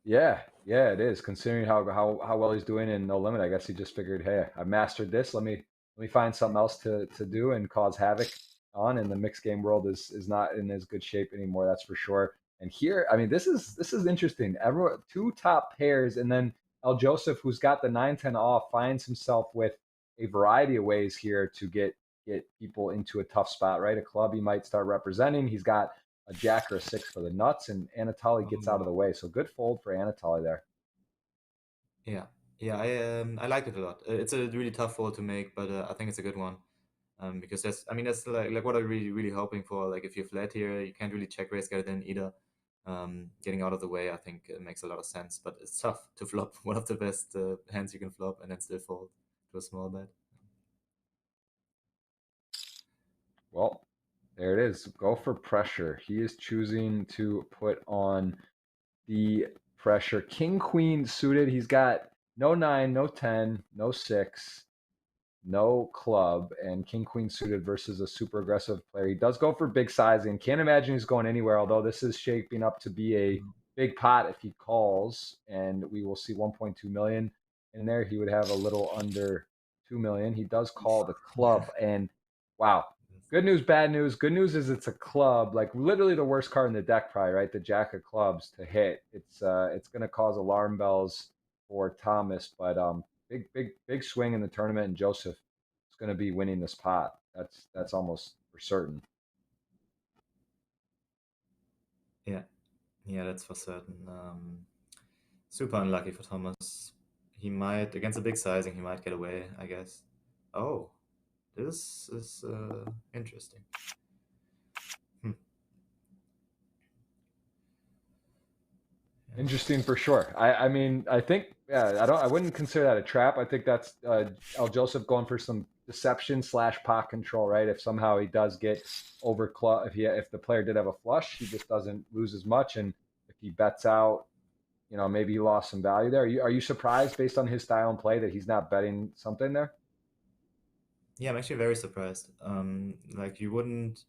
well. Yeah, it is. Considering how well he's doing in No Limit, I guess he just figured, hey, I mastered this. Let me find something else to do and cause havoc on. And the mixed game world is not in as good shape anymore. That's for sure. And here, I mean, this is interesting. Everyone, two top pairs, and then El Joseph, who's got the 9-10 off, finds himself with a variety of ways here to get people into a tough spot. Right, a club he might start representing. He's got a jack or a 6 for the nuts, and Anatoly gets out of Oh, the way. So good fold for Anatoly there. yeah, yeah, I like it a lot. It's a really tough fold to make, but I think it's a good one. Because I mean, that's like what I'm really hoping for. Like if you're flat here, you can't really check raise get it in either. Getting out of the way, I think it makes a lot of sense, but it's tough to flop one of the best hands you can flop and then still fold to a small bet. Well, there it is. Go for pressure. He is choosing to put on the pressure. King Queen suited. He's got no 9, no 10, no 6, no club, and King Queen suited versus a super aggressive player. He does go for big sizing. Can't imagine he's going anywhere, although this is shaping up to be a big pot if he calls, and we will see 1.2 million in there. He would have a little under 2 million. He does call the club, and wow. Good news, bad news. Good news is it's a club, like literally the worst card in the deck, probably, right? The Jack of Clubs to hit. It's gonna cause alarm bells for Thomas, but big swing in the tournament, and Joseph is going to be winning this pot. That's almost for certain. Yeah, yeah, that's for certain. Super unlucky for Thomas. He might against a big sizing, he might get away, I guess. Oh, this is interesting. Hmm. Yeah. Interesting for sure. I mean, I think yeah, I wouldn't consider that a trap. I think that's El Joseph going for some deception slash pot control, right? If somehow he does get over club, if the player did have a flush, he just doesn't lose as much, and if he bets out maybe he lost some value there. Are you surprised based on his style and play that he's not betting something there? Yeah, I'm actually very surprised. Like you wouldn't.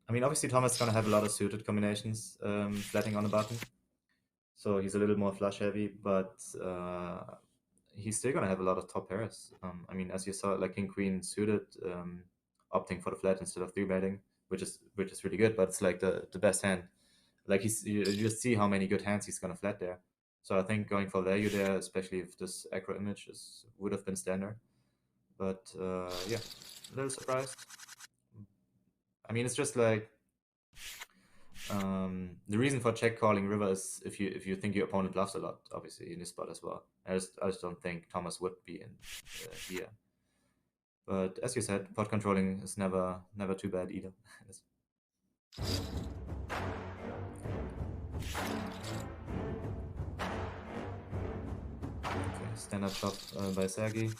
I mean, obviously Thomas is gonna have a lot of suited combinations, flatting on the button, so he's a little more flush heavy, but he's still gonna have a lot of top pairs. I mean, as you saw, like King Queen suited, opting for the flat instead of three betting, which is really good. But it's like the best hand. Like you just see how many good hands he's gonna flat there. So I think going for value there, especially if this aggro image would have been standard. But yeah, a little surprised. I mean, it's just like the reason for check calling river is if you think your opponent bluffs a lot, obviously in this spot as well. I just don't think Thomas would be in here. But as you said, pot controlling is never too bad either. Okay, standard shot by Sergey.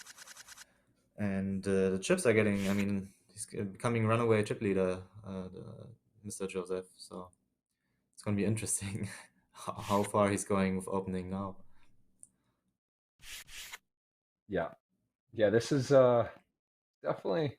And the chips are getting, I mean, he's becoming runaway chip leader, Mr. Joseph. So it's going to be interesting how far he's going with opening now. Yeah. Yeah, this is definitely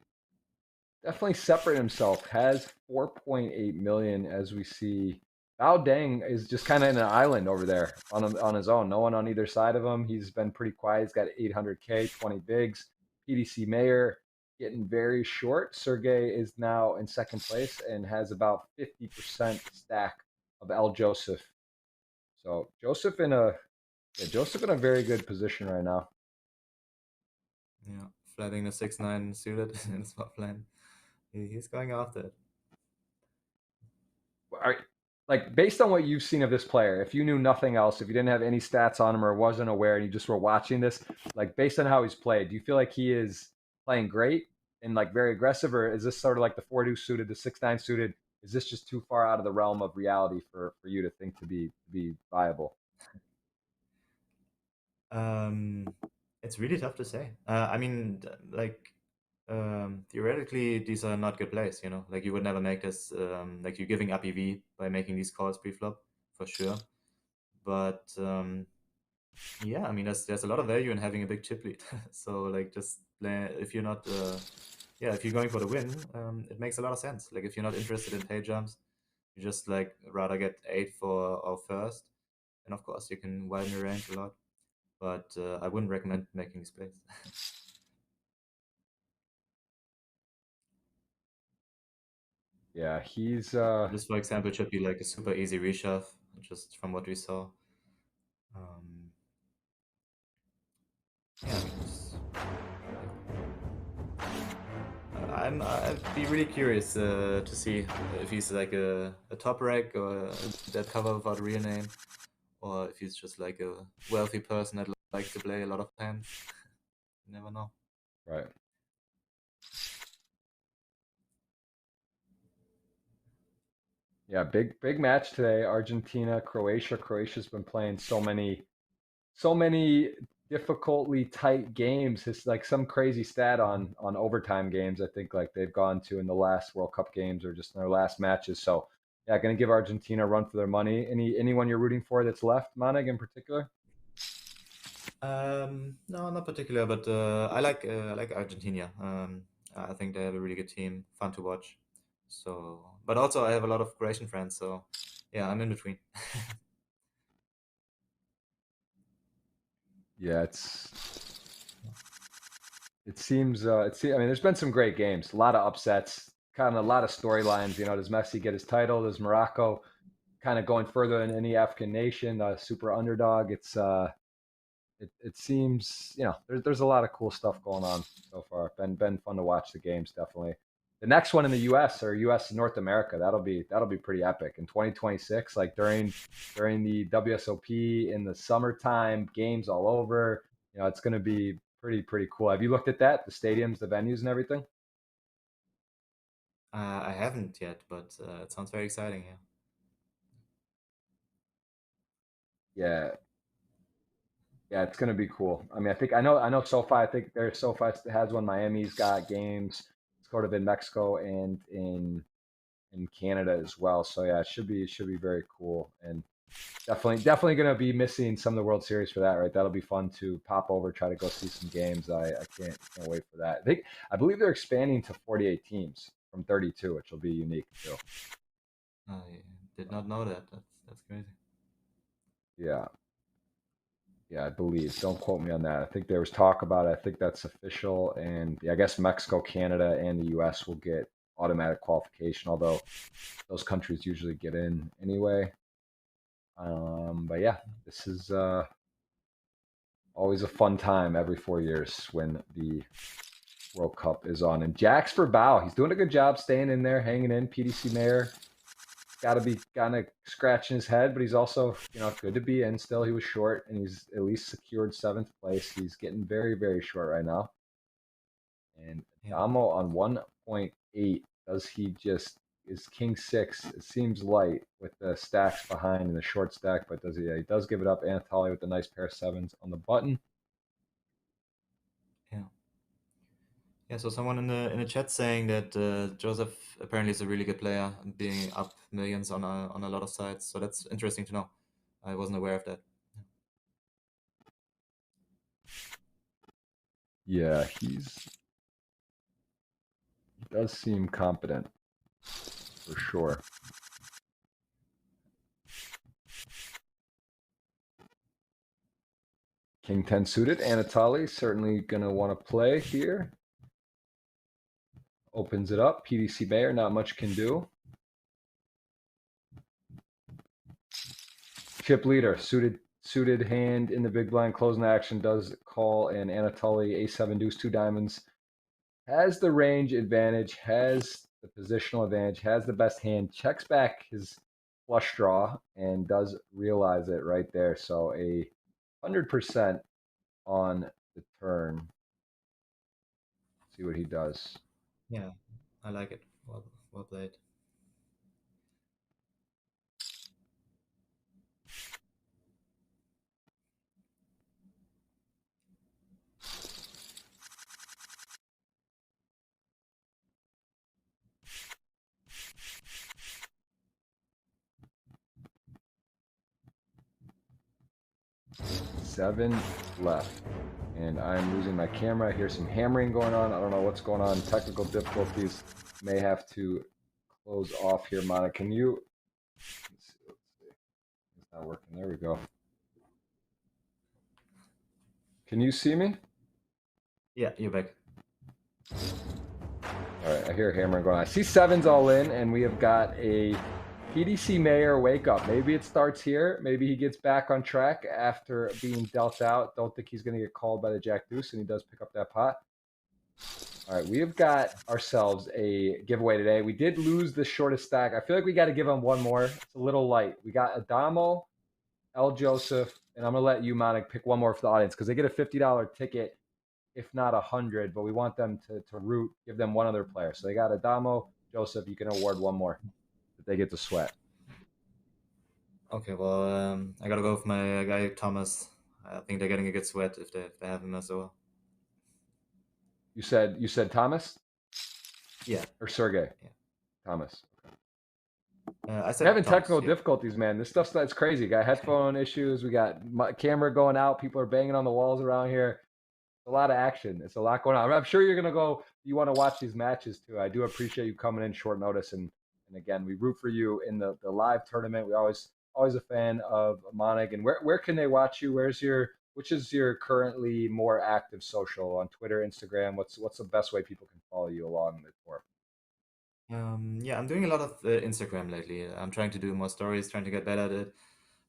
separate himself. Has 4.8 million as we see. Bao Deng is just kind of in an island over there on his own. No one on either side of him. He's been pretty quiet. He's got 800K, 20 bigs. PDC Mayor getting very short. Sergey is now in second place and has about 50% stack of El Joseph. So Joseph in a very good position right now. Yeah, flatting the 6-9 suited in spot plan. He's going after it. Are, like based on what you've seen of this player, if you knew nothing else, if you didn't have any stats on him or wasn't aware and you just were watching this, like based on how he's played, do you feel like he is playing great and like very aggressive, or is this sort of like the 4-2 suited, the 6-9 suited? Is this just too far out of the realm of reality for you to think to be viable? Um, it's really tough to say. I mean, like theoretically, these are not good plays. Like you would never make this. Like you're giving up EV by making these calls pre-flop for sure. But yeah, I mean, there's a lot of value in having a big chip lead. So like just if you're not, yeah, if you're going for the win, it makes a lot of sense. Like if you're not interested in pay jumps, you just like rather get 8 for our first, and of course you can widen your range a lot. But I wouldn't recommend making these plays. Yeah, he's This, for example, should be like a super easy reshove, just from what we saw. Um, yeah, I mean, I'd be really curious to see if he's like a top reg or that cover without a real name, or if he's just like a wealthy person that likes to play a lot of hands. You never know. right. Yeah, big match today. Argentina, Croatia. Croatia's been playing so many difficultly tight games. It's like some crazy stat on overtime games. I think like they've gone to in the last World Cup games or just in their last matches. So yeah, going to give Argentina a run for their money. Anyone you're rooting for that's left, Manig in particular? No, not particular, but I like Argentina. I think they have a really good team, fun to watch. So, but also I have a lot of Croatian friends, so yeah, I'm in between. Yeah, I mean, there's been some great games, a lot of upsets, kind of a lot of storylines. Does Messi get his title? Does Morocco kind of going further than any African nation, super underdog? It seems there's a lot of cool stuff going on so far. Been fun to watch the games, definitely. The next one in the U.S. or U.S. and North America, that'll be pretty epic in 2026. Like during the WSOP in the summertime, games all over. It's going to be pretty cool. Have you looked at that? The stadiums, the venues, and everything? I haven't yet, but it sounds very exciting. Yeah. Yeah, yeah, it's going to be cool. I mean, I know SoFi. I think there's SoFi has one. Miami's got games sort of in Mexico and in Canada as well. So yeah, it should be very cool. And Definitely going to be missing some of the World Series for that, right? That'll be fun to pop over, try to go see some games. I can't wait for that. I believe they're expanding to 48 teams from 32, which will be unique too. I did not know that. That's crazy. Yeah. Yeah, I believe. Don't quote me on that. I think there was talk about it. I think that's official. And yeah, I guess Mexico, Canada, and the US will get automatic qualification, although those countries usually get in anyway. But yeah, this is always a fun time every 4 years when the World Cup is on. And Jax for Bow, he's doing a good job staying in there, hanging in. PDC Mayer got to be kind of scratching his head, but he's also, good to be in still. He was short, and he's at least secured 7th place. He's getting very, very short right now. And Yeah. Damo on 1.8, does he just, is King 6? It seems light with the stacks behind and the short stack, but does he? Yeah, he does give it up. Anatoly with a nice pair of 7s on the button. Yeah. Yeah, so someone in the chat saying that Joseph apparently is a really good player, being up millions on a lot of sites. So that's interesting to know. I wasn't aware of that. Yeah, he does seem competent for sure. King 10 suited. Anatoly certainly going to want to play here. Opens it up. PDC Mayer, not much can do. Chip leader, suited hand in the big blind, closing action, does call, and Anatoly, A7 deuce, 2 diamonds, has the range advantage, has the positional advantage, has the best hand, checks back his flush draw, and does realize it right there. So a 100% on the turn. See what he does. Yeah, I like it. Well played. Seven left. And I'm losing my camera. I hear some hammering going on. I don't know what's going on. Technical difficulties. May have to close off here, Manig. Can you? Let's see. It's not working. There we go. Can you see me? Yeah, you're back. All right, I hear hammering going on. I see 7s all in, and we have got a PDC Mayer wake up. Maybe it starts here. Maybe he gets back on track after being dealt out. Don't think he's going to get called by the Jack Deuce, and he does pick up that pot. All right, we have got ourselves a giveaway today. We did lose the shortest stack. I feel like we got to give him one more. It's a little light. We got Adamo, L. Joseph, and I'm going to let you, Manig, pick one more for the audience because they get a $50 ticket, if not 100, but we want them to root, give them one other player. So they got Adamo, Joseph. You can award one more that they get to sweat. Okay, well, I gotta go with my guy Thomas. I think they're getting a good sweat if they have him as well. You said Thomas? Yeah. Or Sergey? Yeah. Thomas. I said We're having Thomas, technical yeah. difficulties, man. This stuff's that's crazy. Got headphone issues. We got camera going out. People are banging on the walls around here. A lot of action. It's a lot going on. I'm sure you're gonna go. You want to watch these matches too. I do appreciate you coming in short notice, and again, we root for you in the live tournament. We always a fan of Manig. And where can they watch you? Which is your currently more active social on Twitter, Instagram? What's the best way people can follow you along the tour? Yeah, I'm doing a lot of Instagram lately. I'm trying to do more stories, trying to get better at it.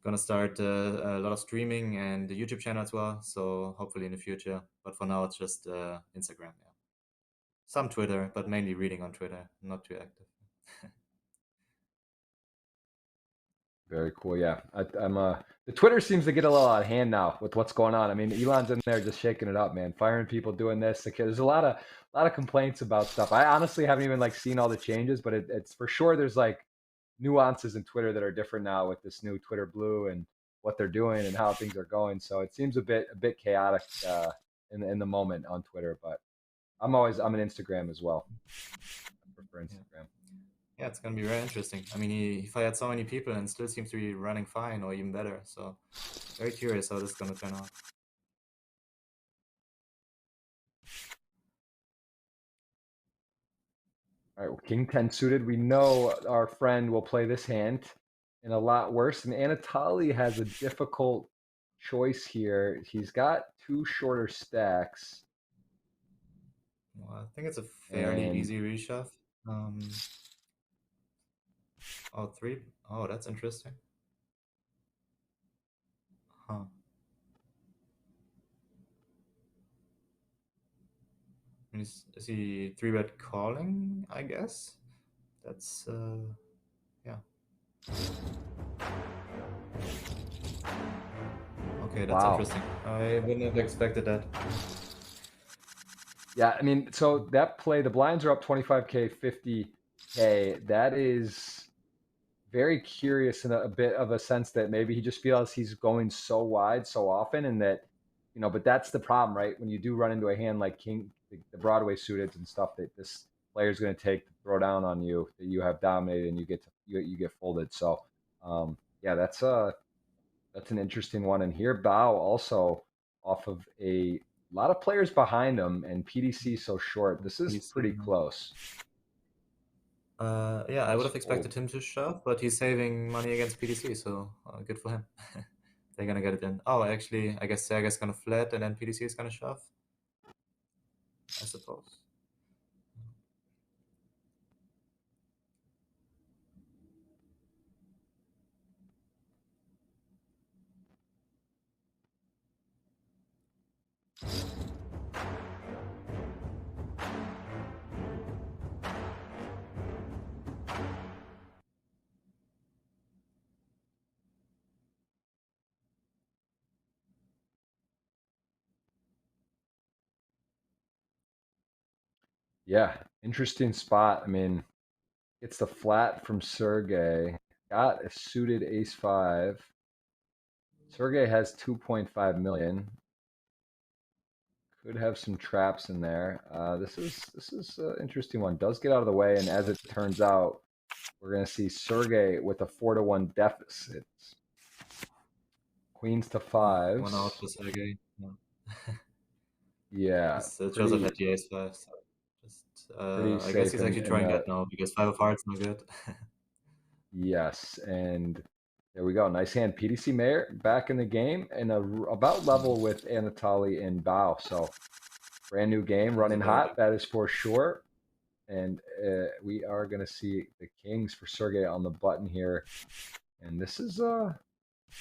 Gonna start a lot of streaming and the YouTube channel as well. So hopefully in the future. But for now, it's just Instagram. Yeah, some Twitter, but mainly reading on Twitter. Not too active. Very cool. Yeah, I'm. The Twitter seems to get a little out of hand now with what's going on. I mean, Elon's in there just shaking it up, man, firing people, doing this. There's a lot of complaints about stuff. I honestly haven't even seen all the changes, but it's for sure there's nuances in Twitter that are different now with this new Twitter Blue and what they're doing and how things are going. So it seems a bit chaotic in the moment on Twitter. But I'm an Instagram as well. I prefer Instagram. yeah, it's gonna be very interesting. I mean, he fired so many people and still seems to be running fine or even better. So very curious how this is gonna turn out. All right, well, King 10 suited. We know our friend will play this hand in a lot worse. And Anatoly has a difficult choice here. He's got two shorter stacks. Well, I think it's a fairly And easy reshove. Oh, three. Oh, that's interesting. Huh. Is he three bet calling? I guess. That's yeah. Okay, that's wow. interesting. I wouldn't have expected that. Yeah, I mean, so that play, the blinds are up 25K, 50K. That is very curious in a bit of a sense that maybe he just feels he's going so wide so often, and that, but that's the problem, right? When you do run into a hand like King, the Broadway suited and stuff, that this player's going to take to throw down on you, that you have dominated, and you get folded. So, yeah, that's an interesting one. And here, Bao also off of a lot of players behind him, and PDC so short. This is PDC. pretty close. Yeah, I would Nice have expected fold. him to shove, but he's saving money against PDC, so good for him. They're gonna get it in. Oh, actually, I guess Saga's gonna flat and then PDC is gonna shove, I suppose. Yeah, interesting spot. I mean, it's the flat from Sergey. Got a suited ace five. Sergey has 2.5 million. Could have some traps in there. This is an interesting one. Does get out of the way, and as it turns out, we're going to see Sergey with a 4-1 deficit. Queens to Oh, one out fives. for Sergey. Yeah. Yeah, Because Joseph had pretty the ace five, so just pretty I guess safe he's actually in trying the that now because five of hearts no good. yes, and there we go. Nice hand. PDC Mayer back in the game and about level with Anatoly and Bao. So brand new game, That was a running very hot. big. That is for sure. And we are going to see the Kings for Sergey on the button here. And this is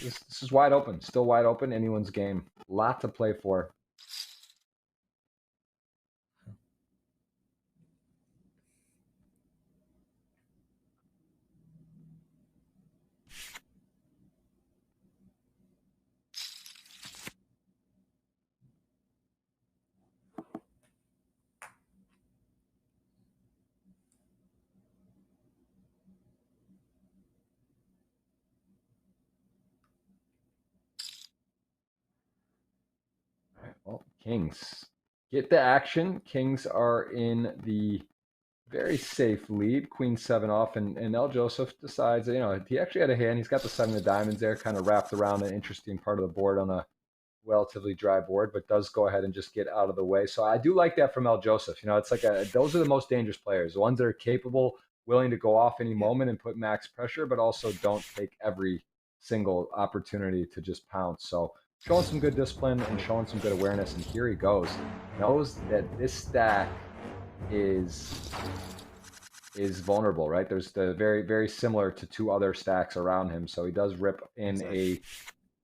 this is wide open, still wide open. Anyone's game. Lot to play for. All right, well, Kings get the action. Kings are in the very safe lead. Queen seven off, and El Joseph decides, he actually had a hand. He's got the seven of diamonds there, kind of wrapped around an interesting part of the board on a relatively dry board, but does go ahead and just get out of the way. So I do like that from El Joseph. It's like those are the most dangerous players, the ones that are capable, willing to go off any Yeah. moment and put max pressure, but also don't take every single opportunity to just pounce. So showing some good discipline and showing some good awareness. And here he goes. Knows that this stack is vulnerable, right? There's the very, very similar to two other stacks around him. So he does rip in Exactly. a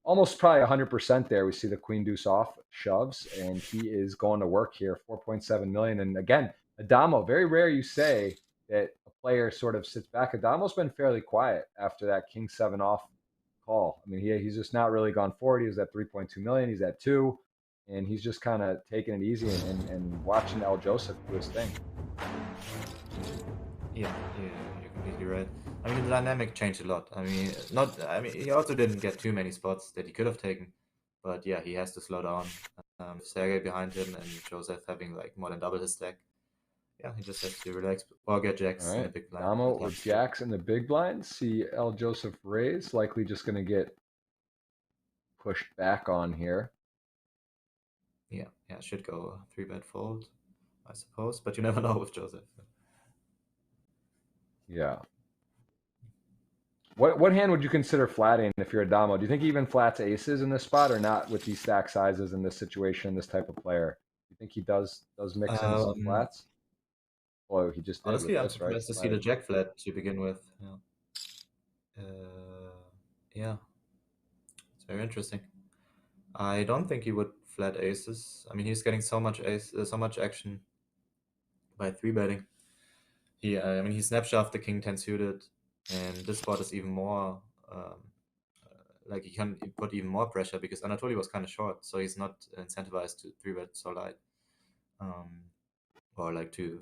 almost probably 100% there. We see the queen deuce off shoves, and he is going to work here, 4.7 million. And again, Adamo, very rare you say that a player sort of sits back. Adamo's been fairly quiet after that king seven off call. I mean, he's just not really gone forward. He was at 3.2 million. He's at 2, and he's just kind of taking it easy and watching El Joseph do his thing. Yeah, you're completely right. I mean, the dynamic changed a lot. I mean, not. I mean, he also didn't get too many spots that he could have taken, but yeah, he has to slow down. Sergey behind him and Joseph having like more than double his stack. yeah, he just has to relax or get All jacks in the right. big blind. Damo That's or hard to say. jacks in the big blind. See L. Joseph raise. Likely just going to get pushed back on here. Yeah, yeah, should go 3-bet fold, I suppose, but you never know with Joseph. Yeah. What hand would you consider flatting if you're a Damo? Do you think he even flats aces in this spot or not with these stack sizes in this situation, this type of player? Do you think he does mix in some Um, flats? Well, he just did with Honestly, I'm this, right? surprised to see the Flatted. jack flat to begin with. Yeah, yeah, it's very interesting. I don't think he would flat aces. I mean, he's getting so much action by 3-betting. I mean, he snapshoved the king 10 suited, and this spot is even more um, like he can put even more pressure because Anatoly was kind of short, so he's not incentivized to 3-bet so light, um, or like to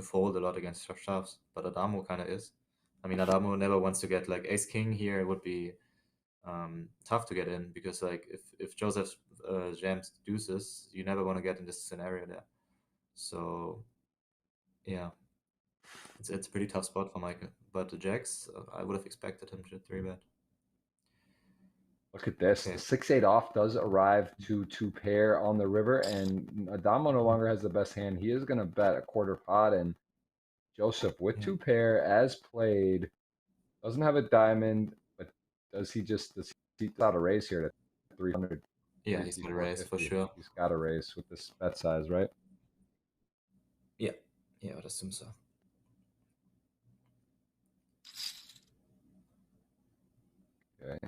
fold a lot against shoves. But Adamo kind of is. I mean, Adamo never wants to get like ace king here. It would be tough to get in because like if Joseph jams deuces, you never want to get in this scenario there. So yeah, it's a pretty tough spot for Michael. But the jacks, I would have expected him to 3-bet. Look at this. Okay. The 6-8 off does arrive to two pair on the river, and Adamo no longer has the best hand. He is going to bet a quarter pot, and Joseph with Yeah. two pair as played doesn't have a diamond, but does he got a raise here to 300, Yeah, he's got a raise for 450? sure. He's got a raise with this bet size, right? Yeah. Yeah, I would assume so. Okay.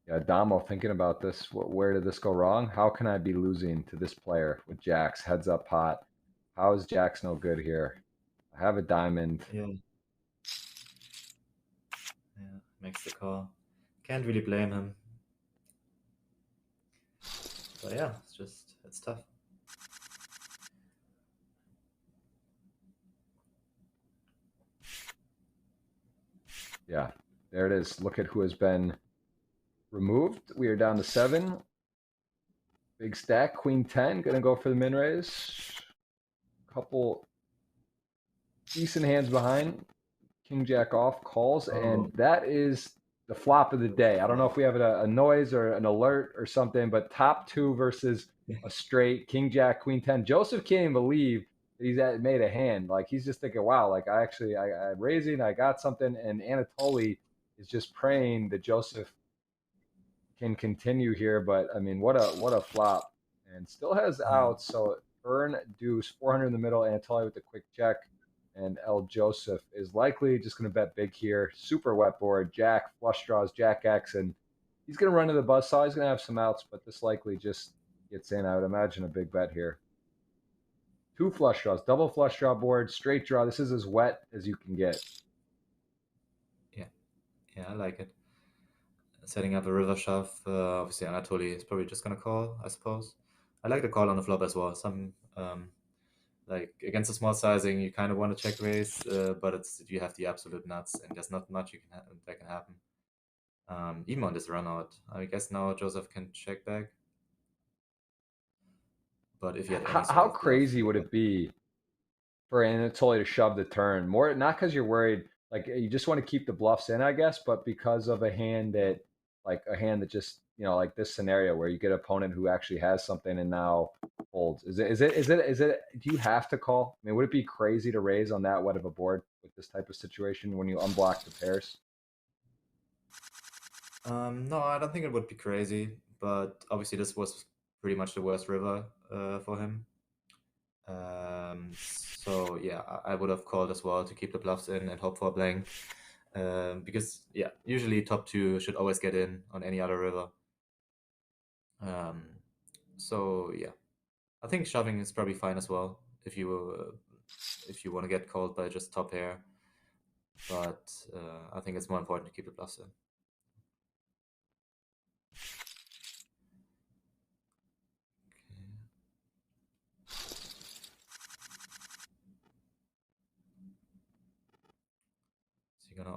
Yeah, Damo thinking about this. Where did this go wrong? How can I be losing to this player with Jacks heads up pot? How is Jacks no good here? I have a diamond. Yeah. Yeah. Makes the call. Can't really blame him. But yeah, it's tough. Yeah, there it is. Look at who has been removed. We are down to 7. Big stack, Queen 10, gonna go for the min raise. Couple decent hands behind. King Jack off calls, and Oh, that is the flop of the day. I don't know if we have a noise or an alert or something, but top two versus a straight King Jack Queen 10. Joseph can't even believe that made a hand. Like he's just thinking, wow, like I'm raising, I got something, and Anatoly is just praying that Joseph can continue here. But I mean, what a flop, and still has yeah. outs. So turn deuce, 400 in the middle, Anatoly with the quick check, and L. Joseph is likely just going to bet big here. Super wet board, Jack flush draws, Jack X, and he's going to run to the buzzsaw. He's going to have some outs, but this likely just gets in. I would imagine a big bet here. Two flush draws, double flush draw board, straight draw. This is as wet as you can get. Yeah. Yeah, I like it. Setting up a river shove. Obviously, Anatoly is probably just gonna call, I suppose. I like the call on the flop as well. Some like against a small sizing, you kind of want to check raise, but it's you have the absolute nuts, and there's not much that can happen. Even on this run out, I guess now Joseph can check back. But if he had any sort How of bluff, crazy would it be for Anatoly to shove the turn? More not because you're worried, like you just want to keep the bluffs in, I guess, but because of a hand yeah. that, like a hand that just, like this scenario where you get an opponent who actually has something and now folds. Is it? Do you have to call? I mean, would it be crazy to raise on that wet of a board with this type of situation when you unblock the pairs? No, I don't think it would be crazy, but obviously this was pretty much the worst river for him. So yeah, I would have called as well to keep the bluffs in and hope for a blank. Because yeah, usually top two should always get in on any other river. Um, so yeah, I think shoving is probably fine as well if you want to get called by just top pair. But I think it's more important to keep the bluffs in.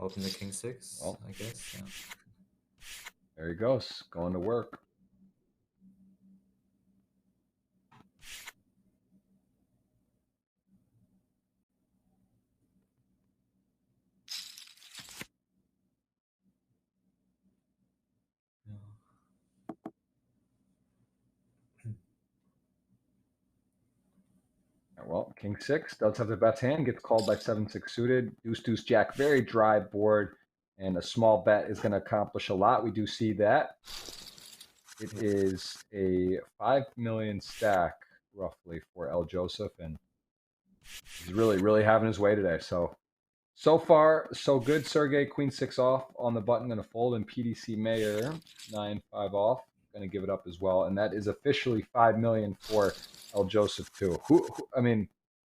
open the king six, Well, I guess. Yeah. there he goes, going to work. Yeah. Well, king six does have the best hand, gets called by 7-6 suited. Deuce, deuce, jack, very dry board, and a small bet is going to accomplish a lot. We do see that. It is a 5 million stack roughly for L. Joseph, and he's really having his way today. So far, so good. Sergey, queen six off on the button, going to fold, and PDC Mayor 9-5 off, going to give it up as well, and that is officially 5 million for L. Joseph too. I mean,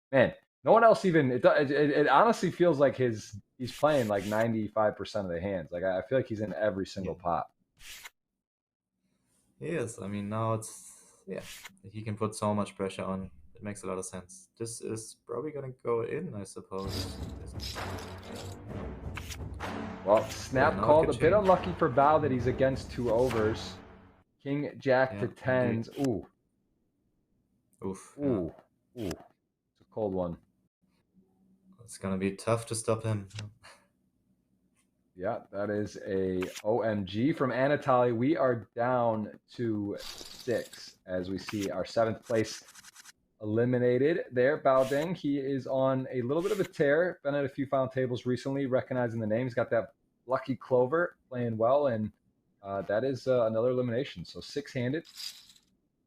man, no one else even. It honestly feels like he's playing like 95% of the hands. Like I feel like he's in every single pot. Yes, I mean now he can put so much pressure on. It makes a lot of sense. This is probably gonna go in, I suppose. Well, Oh, snap now it called could a bit change. unlucky for Bao that he's against 2 overs. King Jack Yeah, to indeed. tens. Ooh, Oof. Yeah, ooh, ooh. It's a cold one. it's gonna be tough to stop him. Yeah, that is a OMG from Anatoly. We are down to 6 as we see our 7th place eliminated there. Baodeng, he is on a little bit of a tear. Been at a few final tables recently, recognizing the name. He's got that lucky clover playing well, and that is another elimination. So 6-handed.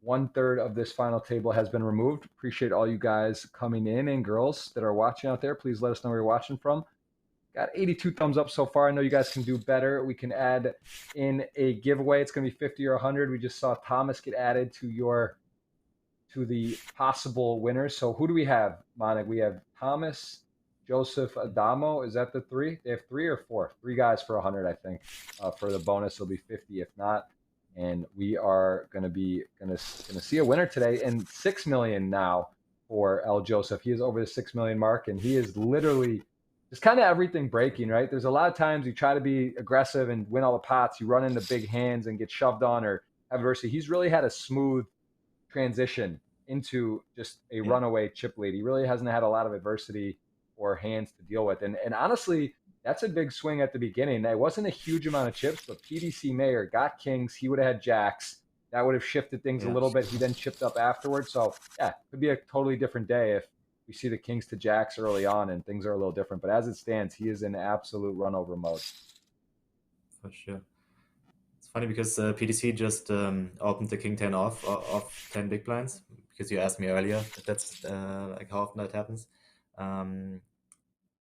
1/3 of this final table has been removed. Appreciate all you guys coming in, and girls that are watching out there. Please let us know where you're watching from. Got 82 thumbs up so far. I know you guys can do better. We can add in a giveaway. It's going to be 50 or 100. We just saw Thomas get added to the possible winners. So who do we have, Manig? We have Thomas, Joseph, Adamo. Is that the three? They have 3 or 4? 3 guys for 100, I think. For the bonus, it'll be 50 if not. And we are going to be going to see a winner today, and 6 million now for L. Joseph. He is over the 6 million mark, and he is literally just kind of everything breaking, right? There's a lot of times you try to be aggressive and win all the pots, you run into big hands and get shoved on or have adversity. He's really had a smooth transition into just a Yeah. runaway chip lead. He really hasn't had a lot of adversity or hands to deal with. And honestly, that's a big swing at the beginning. It wasn't a huge amount of chips, but PDC Mayer got kings. He would have had jacks. That would have shifted things a Yeah. little bit. He then chipped up afterwards. So yeah, could be a totally different day if we see the kings to jacks early on and things are a little different. But as it stands, he is in absolute run over mode. For sure. It's funny because PDC just opened the king 10 off 10 big blinds because you asked me earlier if that's like how often that happens.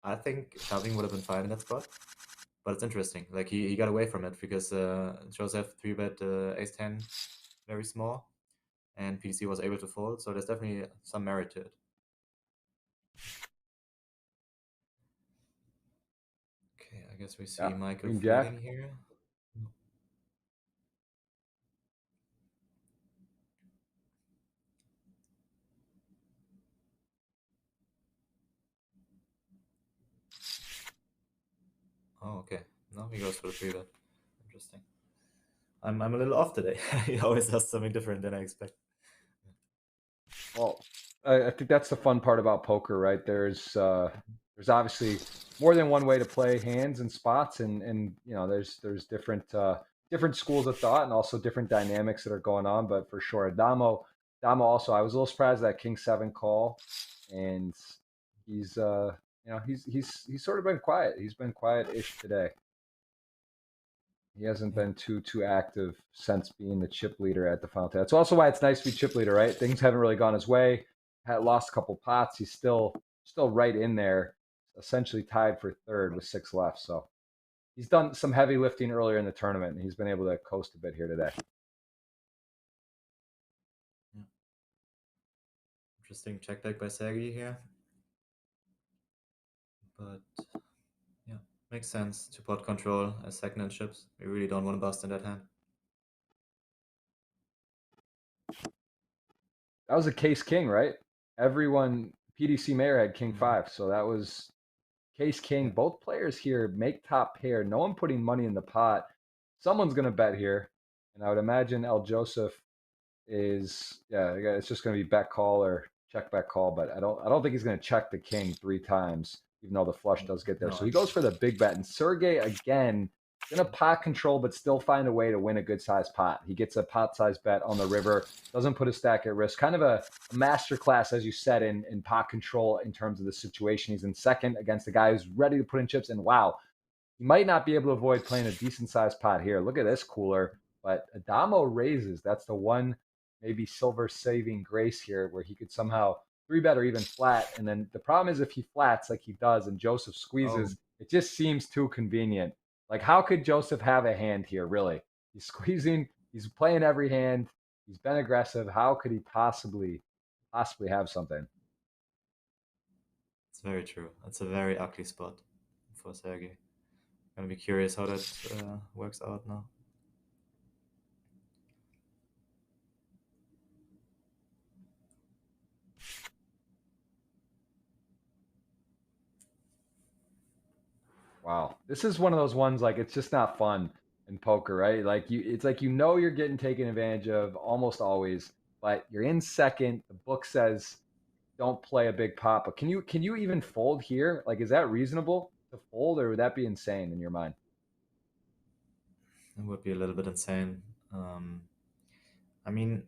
I think shoving would have been fine in that spot, but it's interesting. Like he got away from it because Joseph 3-bet ace 10 very small, and PDC was able to fold. So there's definitely some merit to it. Okay, I guess we see Yeah, Michael queen folding jack. here. Oh, okay. No, he goes for the 3-bet. Interesting. I'm a little off today. He always does something different than I expect. Well, I think that's the fun part about poker, right? There's obviously more than one way to play hands and spots, and there's different schools of thought and also different dynamics that are going on. But for sure, Damo also, I was a little surprised at that King 7 call, and he's he's sort of been quiet. He's been quiet-ish today. He hasn't Yeah. been too active since being the chip leader at the fountain. That's also why it's nice to be chip leader, right? Things haven't really gone his way. Had lost a couple pots. He's still right in there, essentially tied for third with 6 left. So he's done some heavy lifting earlier in the tournament, and he's been able to coast a bit here today. Yeah. Interesting check back by Sagi here. But yeah, makes sense to pot control as second hand chips. We really don't want to bust in that hand. That was a case king, right? Everyone PDC Mayor had King 5, so that was Case King. Yeah. Both players here make top pair. No one putting money in the pot. Someone's going to bet here. And I would imagine El Joseph is, yeah, it's just going to be bet call or check bet call, but I don't think he's going to check the king 3 times, even though the flush does get there. No, So I he goes for the big bet, and Sergey again going to pot control, but still find a way to win a good size pot. He gets a pot size bet on the river, doesn't put his stack at risk. Kind of a master class, as you said, in pot control in terms of the situation. He's in second against a guy who's ready to put in chips, and wow, he might not be able to avoid playing a decent sized pot here. Look at this cooler, but Adamo raises. That's the one maybe silver saving grace here where he could somehow three bet or even flat. And then the problem is if he flats like he does and Joseph oh, squeezes, it just seems too convenient. Like, how could Joseph have a hand here, really? He's squeezing, he's playing every hand, he's been aggressive. How could he possibly have something? it's very true. That's a very ugly spot for Sergey. Gonna be curious how that works out now. Wow. This is one of those ones like it's just not fun in poker, right? Like it's like you're getting taken advantage of almost always, but you're in second. The book says don't play a big pot, but can you even fold here? Like, is that reasonable to fold, or would that be insane in your mind? It would be a little bit insane. Um, I mean,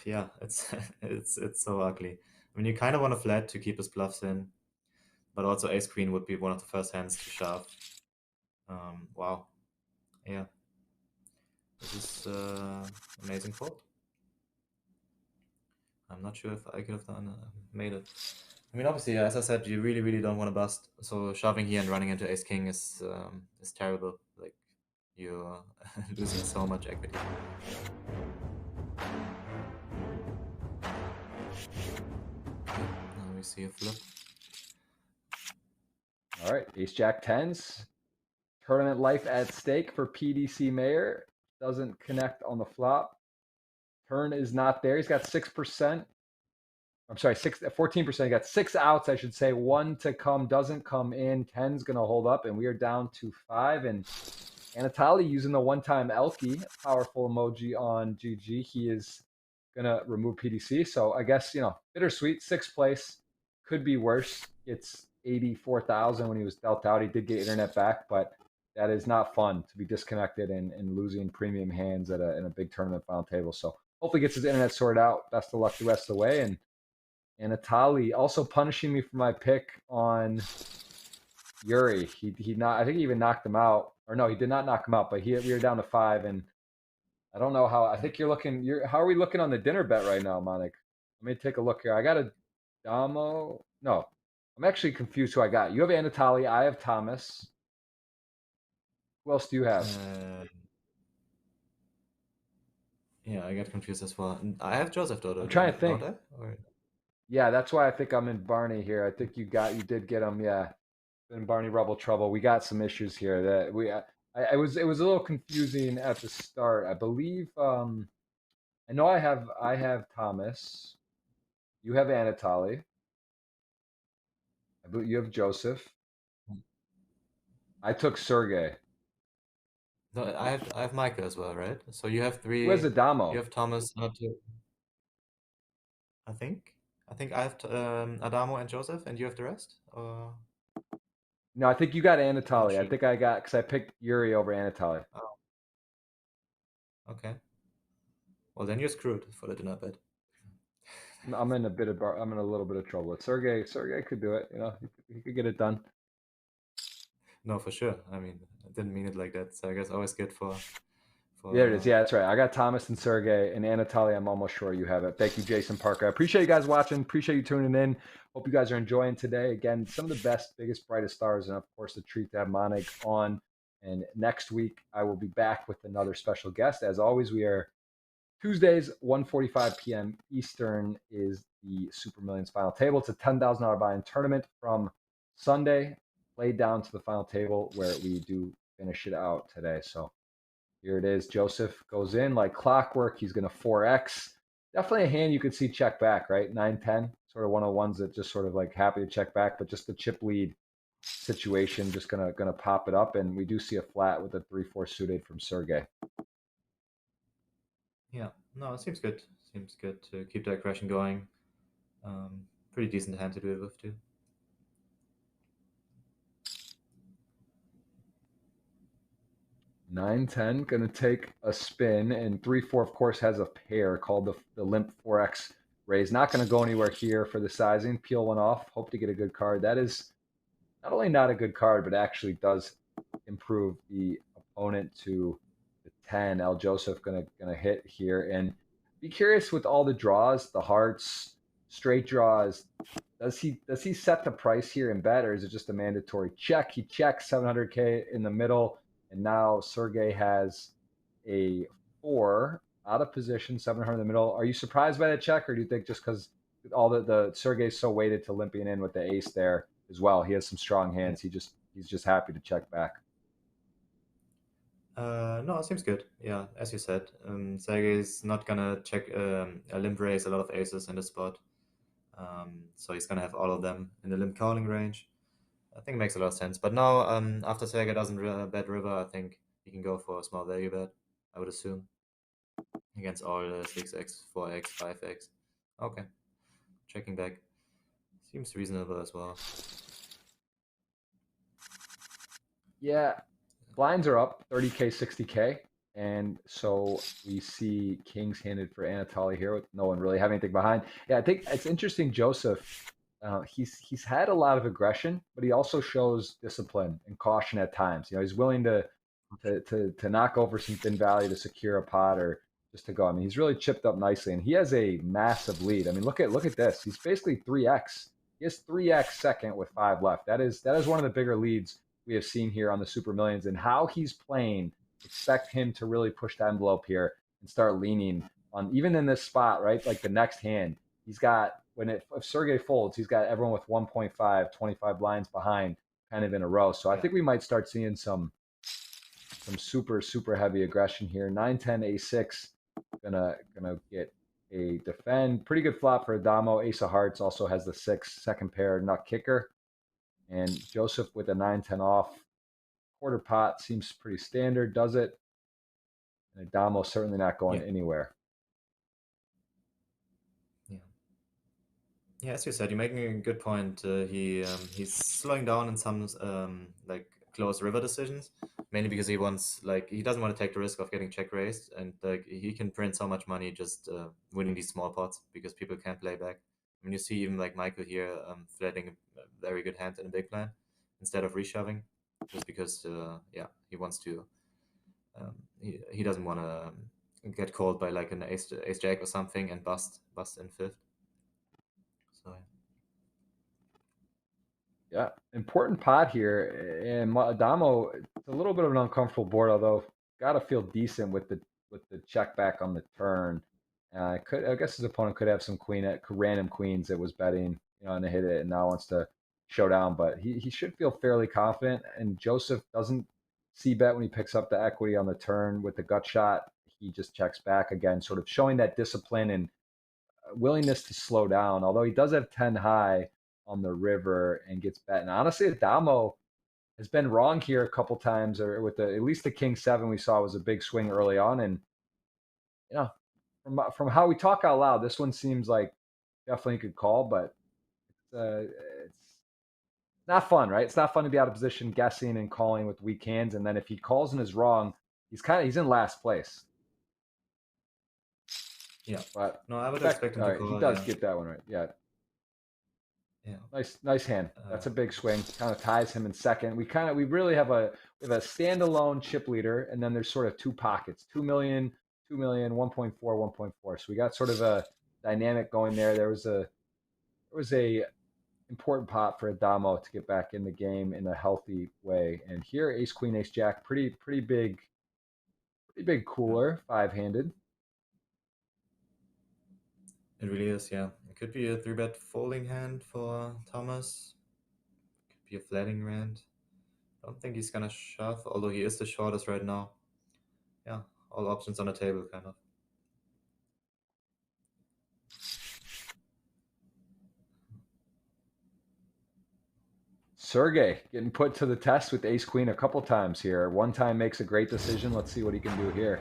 yeah, it's it's so ugly. I mean, you kind of want to flat to keep his bluffs in, but also ace queen would be one of the first hands to shove. Wow, yeah, this is amazing fold. I'm not sure if I could have done made it. I mean, obviously, as I said, you really, really don't want to bust. So shoving here and running into ace king is terrible. Like you're losing so much equity. Now we see a flip. All right, ace jack tens. Tournament life at stake for PDC Mayor. Doesn't connect on the flop. Turn is not there. He's got 6%. I'm sorry, 14%. He got 6 outs, I should say. One to come doesn't come in. 10's going to hold up, and we are down to 5. And Anatoly using the one-time Elky, powerful emoji on GG. He is going to remove PDC. So I guess, bittersweet. Sixth place could be worse. It's 84,000 when he was dealt out. He did get internet back, but that is not fun to be disconnected and losing premium hands in a big tournament final table. So hopefully gets his internet sorted out. Best of luck the rest of the way. And Anatoly also punishing me for my pick on Yuri. He not. I think he even knocked him out. Or no, he did not knock him out. But we were down to 5, and I don't know how. I think you're looking. How are we looking on the dinner bet right now, Manig? Let me take a look here. I got a Damo. No, I'm actually confused who I got. You have Anatoly. I have Thomas. Who else do you have? Uh, yeah, I get confused as well. I have Joseph I'm Dodo, trying to don't think. I? Or... Yeah, that's why I think I'm in Barney here. I think you did get him. Yeah, in Barney Rubble trouble. We got some issues here that it was a little confusing at the start. I believe I know I have Thomas. You have Anatoly. I believe you have Joseph. I took Sergey. No, I have Micah as well, right? So you have Who has three. You Adamo? have Thomas, I think. I think I have Adamo and Joseph, and you have the rest. No, I think you got Not Anatoly. I sure. think I got because I picked Yuri over Anatoly. Oh, okay. Well, then you're screwed for the dinner bet. I'm in a little bit of trouble. With Sergey could do it. He could get it done. No, for sure. I mean, I didn't mean it like that. So I guess always good There it is. for. Yeah, that's right. I got Thomas and Sergey and Anatoly. I'm almost sure you have it. Thank you, Jason Parker. I appreciate you guys watching. Appreciate you tuning in. Hope you guys are enjoying today. Again, some of the best, biggest, brightest stars, and of course, a treat to have Manig on. And next week, I will be back with another special guest. As always, we are Tuesdays, 1:45 p.m. Eastern is the Super Millions final table. It's a $10,000 buy-in tournament from Sunday, played down to the final table where we do finish it out today. So here it is. Joseph goes in like clockwork. He's going to 4x. Definitely a hand you could see check back, right? 9-10, sort of one of the ones that just sort of like happy to check back, but just the chip lead situation, just gonna pop it up, and we do see a flat with a 3-4 suited from Sergey. Yeah, no, it seems good. Seems good to keep the aggression going. Pretty decent hand to do it with too. 9-10 gonna take a spin, and 3-4 of course has a pair called the limp 4x raise. Not gonna go anywhere here for the sizing. Peel one off. Hope to get a good card. That is not only not a good card, but actually does improve the opponent to the 10. El Joseph gonna hit here, and be curious with all the draws, the hearts, straight draws. Does he set the price here in bet, or is it just a mandatory check? He checks 700K in the middle, and now Sergey has a 4 out of position, 700 in the middle. Are you surprised by that check, or do you think just because all the Sergey's so weighted to limping in with the ace there as well, he has some strong Yeah. hands. He's just happy to check back. No, it seems good. Yeah, as you said, Sergey's not gonna check a limp raise a lot of aces in the spot. So he's gonna have all of them in the limp calling range. I think it makes a lot of sense. But now, after Sergey doesn't bet river, I think he can go for a small value bet, I would assume, against all 6x, 4x, 5x. Okay, checking back. Seems reasonable as well. Yeah, blinds are up 30K, 60K. And so we see kings handed for Anatoly here with no one really having anything behind. Yeah, I think it's interesting, Joseph. He's had a lot of aggression, but he also shows discipline and caution at times. He's willing to knock over some thin value to secure a pot or just to go. I mean, he's really chipped up nicely, and he has a massive lead. I mean, look at this. He's basically 3x. He has 3x second with 5 left. That is one of the bigger leads we have seen here on the Super Millions, and how he's playing. Expect him to really push the envelope here and start leaning on even in this spot, right? Like the next hand, he's got if Sergey folds, he's got everyone with 1.5, 25 blinds behind, kind of in a row. So I Yeah. think we might start seeing some super heavy aggression here. 9-10 a6 gonna get a defend. Pretty good flop for Adamo. Ace of Hearts also has the 6 second pair nut kicker, and Joseph with a 9-10 off. Quarter pot seems pretty standard, does it? And Adamo certainly not going Yeah. anywhere. Yeah. Yeah, as you said, you're making a good point. He's slowing down in some like close river decisions, mainly because he doesn't want to take the risk of getting check raised, and like he can print so much money just winning these small pots because people can't play back. I mean, you see even like Michael here flatting a very good hand in a big blind instead of reshoving, just because yeah, he wants to he doesn't want to get called by like an ace jack or something and bust in fifth. So yeah. Yeah, important pot here, and Adamo. It's a little bit of an uncomfortable board, although got to feel decent with the check back on the turn. I guess his opponent could have some random queens that was betting, and hit it, and now wants to show down. But he should feel fairly confident. And Joseph doesn't see bet when he picks up the equity on the turn with the gut shot. He just checks back again, sort of showing that discipline and willingness to slow down. Although he does have 10 high on the river and gets bet. And honestly, Adamo has been wrong here a couple times, or with at least the King 7 we saw was a big swing early on. And you know, from how we talk out loud, this one seems like definitely could call, but it's not fun, right? It's not fun to be out of position, guessing and calling with weak hands. And then if he calls and is wrong, he's in last place. Yeah. But No, I would expect expect him all to right, he call. does Yeah. get that one right. Yeah, Yeah. nice hand. That's Uh, a big swing. Kind of ties him in second. We really have a standalone chip leader, and then there's sort of two pockets: 2 million, 2 million, 1.4, 1.4. So we got sort of a dynamic going there. There was a important pot for Adamo to get back in the game in a healthy way. And here, Ace Queen Ace Jack, pretty big yeah. cooler, 5-handed. It really is. Yeah. It could be a 3-bet folding hand for Thomas. Could be a flatting hand. I don't think he's gonna shove, although he is the shortest right now. Yeah. All options on the table, kind of. Sergey getting put to the test with ace queen a couple times here. One time makes a great decision. Let's see what he can do here.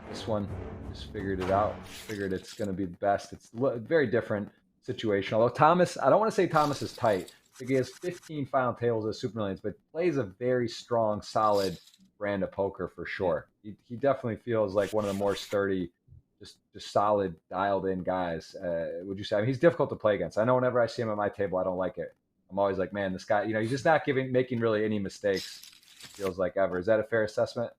This one just figured it out. Figured it's going to be the best. It's a very different situation. Although Thomas, I don't want to say Thomas is tight. I think he has 15 final tables as Super Millions, but plays a very strong, solid brand of poker for sure. He definitely feels like one of the more sturdy, just solid, dialed in guys. Would you say? I mean, he's difficult to play against. I know whenever I see him at my table, I don't like it. I'm always like, man, this guy, he's just not making really any mistakes. It feels like ever. Is that a fair assessment?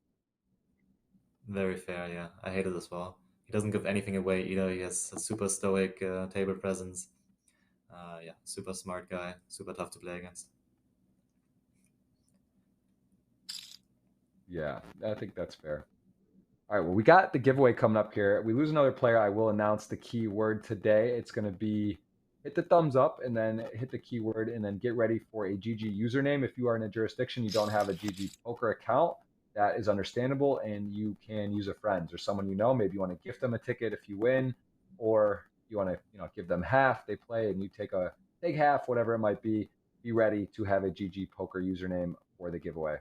Very fair, yeah. I hate it as well. He doesn't give anything away either. He has a super stoic table presence. Yeah, super smart guy, super tough to play against. Yeah, I think that's fair. All right, well, we got the giveaway coming up here. We lose another player, I will announce the keyword today. It's going to be hit the thumbs up and then hit the keyword and then get ready for a GG username. If you are in a jurisdiction, you don't have a GG poker account, that is understandable, and you can use a friend or someone you know. Maybe you want to gift them a ticket if you win, or you want to give them half. They play and you take half, whatever it might be. Be ready to have a GG poker username for the giveaway.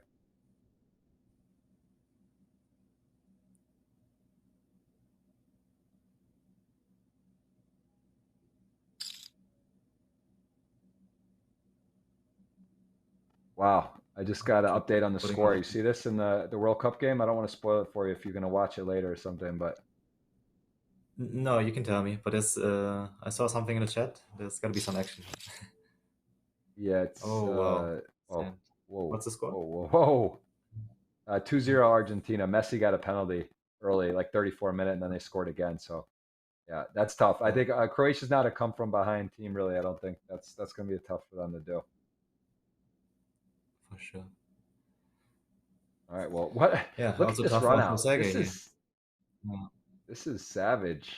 Wow, I just got an update on the Putting score. all You see this in the World Cup game? I don't want to spoil it for you if you're going to watch it later or something, but No, you can tell me, but I saw something in the chat. There's got to be some action. yeah, it's Oh, wow. oh, Sand. whoa, What's the score? whoa, whoa, whoa. 2-0 Argentina. Messi got a penalty early, like 34 minute, and then they scored again. So yeah, that's tough. I Oh, think Croatia's not a come from behind team, really. I don't think that's going to be tough for them to do. for sure. All right, well, what? Yeah, Look at also this tough run one for out. Sergey here. Yeah, This is savage.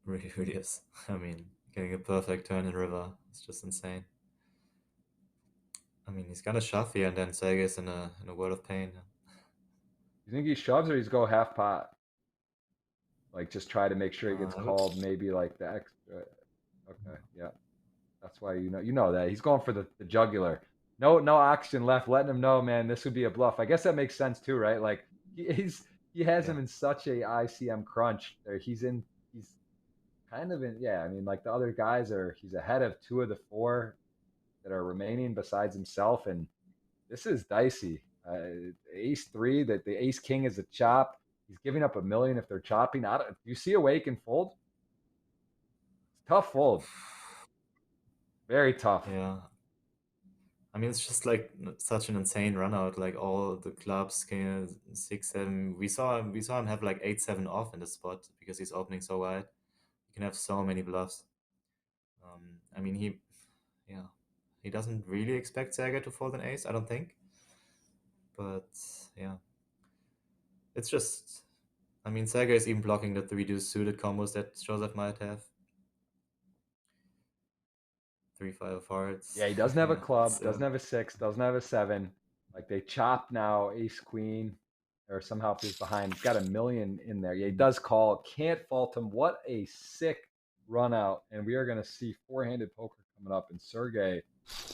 really, really is. I mean, getting a perfect turn in river is just insane. I mean, he's gonna shove here, and then Sergey's in a world of pain. You think he shoves or he's go half pot? Like just try to make sure he gets I would, called, maybe like the extra. Okay, yeah, that's why you know that he's going for the jugular. No oxygen left, letting him know, man, this would be a bluff. I guess that makes sense too, right? Like he has yeah. him in such a ICM crunch. There, he's kind of in, yeah. I mean, like the other guys he's ahead of two of the four that are remaining besides himself, and this is dicey. Ace three, that the ace king is a chop. He's giving up a million if they're chopping. I don't. Do you see a way he can fold? It's tough fold. Very tough. Yeah. I mean, it's just like such an insane run out. Like all the clubs, king, 6, 7. We saw him have like 8, 7 off in the spot because he's opening so wide. You can have so many bluffs. I mean, yeah, he doesn't really expect Sergey to fold an ace. I don't think. But yeah, it's just. I mean, Sergey is even blocking the reduced suited combos that Joseph might have. 3, 5 of hearts. Yeah, he doesn't have a Yeah, it's club, doesn't have a six, doesn't have a seven. Like they chop now, ace queen, or somehow if he's behind, he's got a million in there. Yeah, he does call. Can't fault him. What a sick run out. And we are going to see four-handed poker coming up. And Sergey,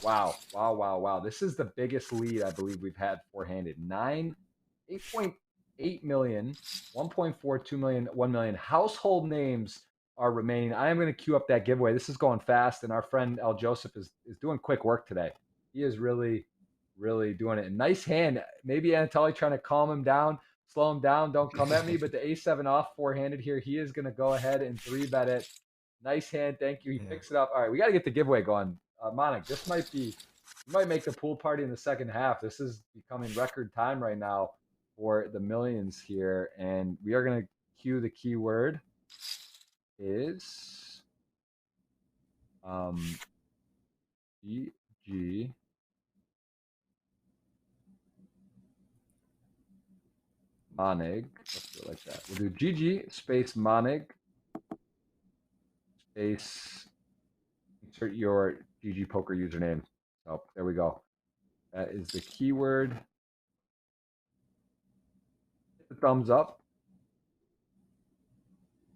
wow, wow, wow, wow. This is the biggest lead I believe we've had four-handed. 8.8 million, 1.4, 2 million, 1 million household names are remaining. I am going to queue up that giveaway. This is going fast, and our friend El Joseph is doing quick work today. He is really, really doing it. And nice hand. Maybe Anatoly trying to calm him down, slow him down. Don't come at me. But the A7 off four-handed here, he is going to go ahead and three-bet it. Nice hand. Thank you. He yeah. picks it up. All right, we got to get the giveaway going. Manig, this might make the pool party in the second half. This is becoming record time right now for the millions here. And we are going to cue the keyword is GG Manig. Let's do it like that. We'll do GG space Manig space insert your GG Poker username. Oh, there we go. That is the keyword. Hit the thumbs up.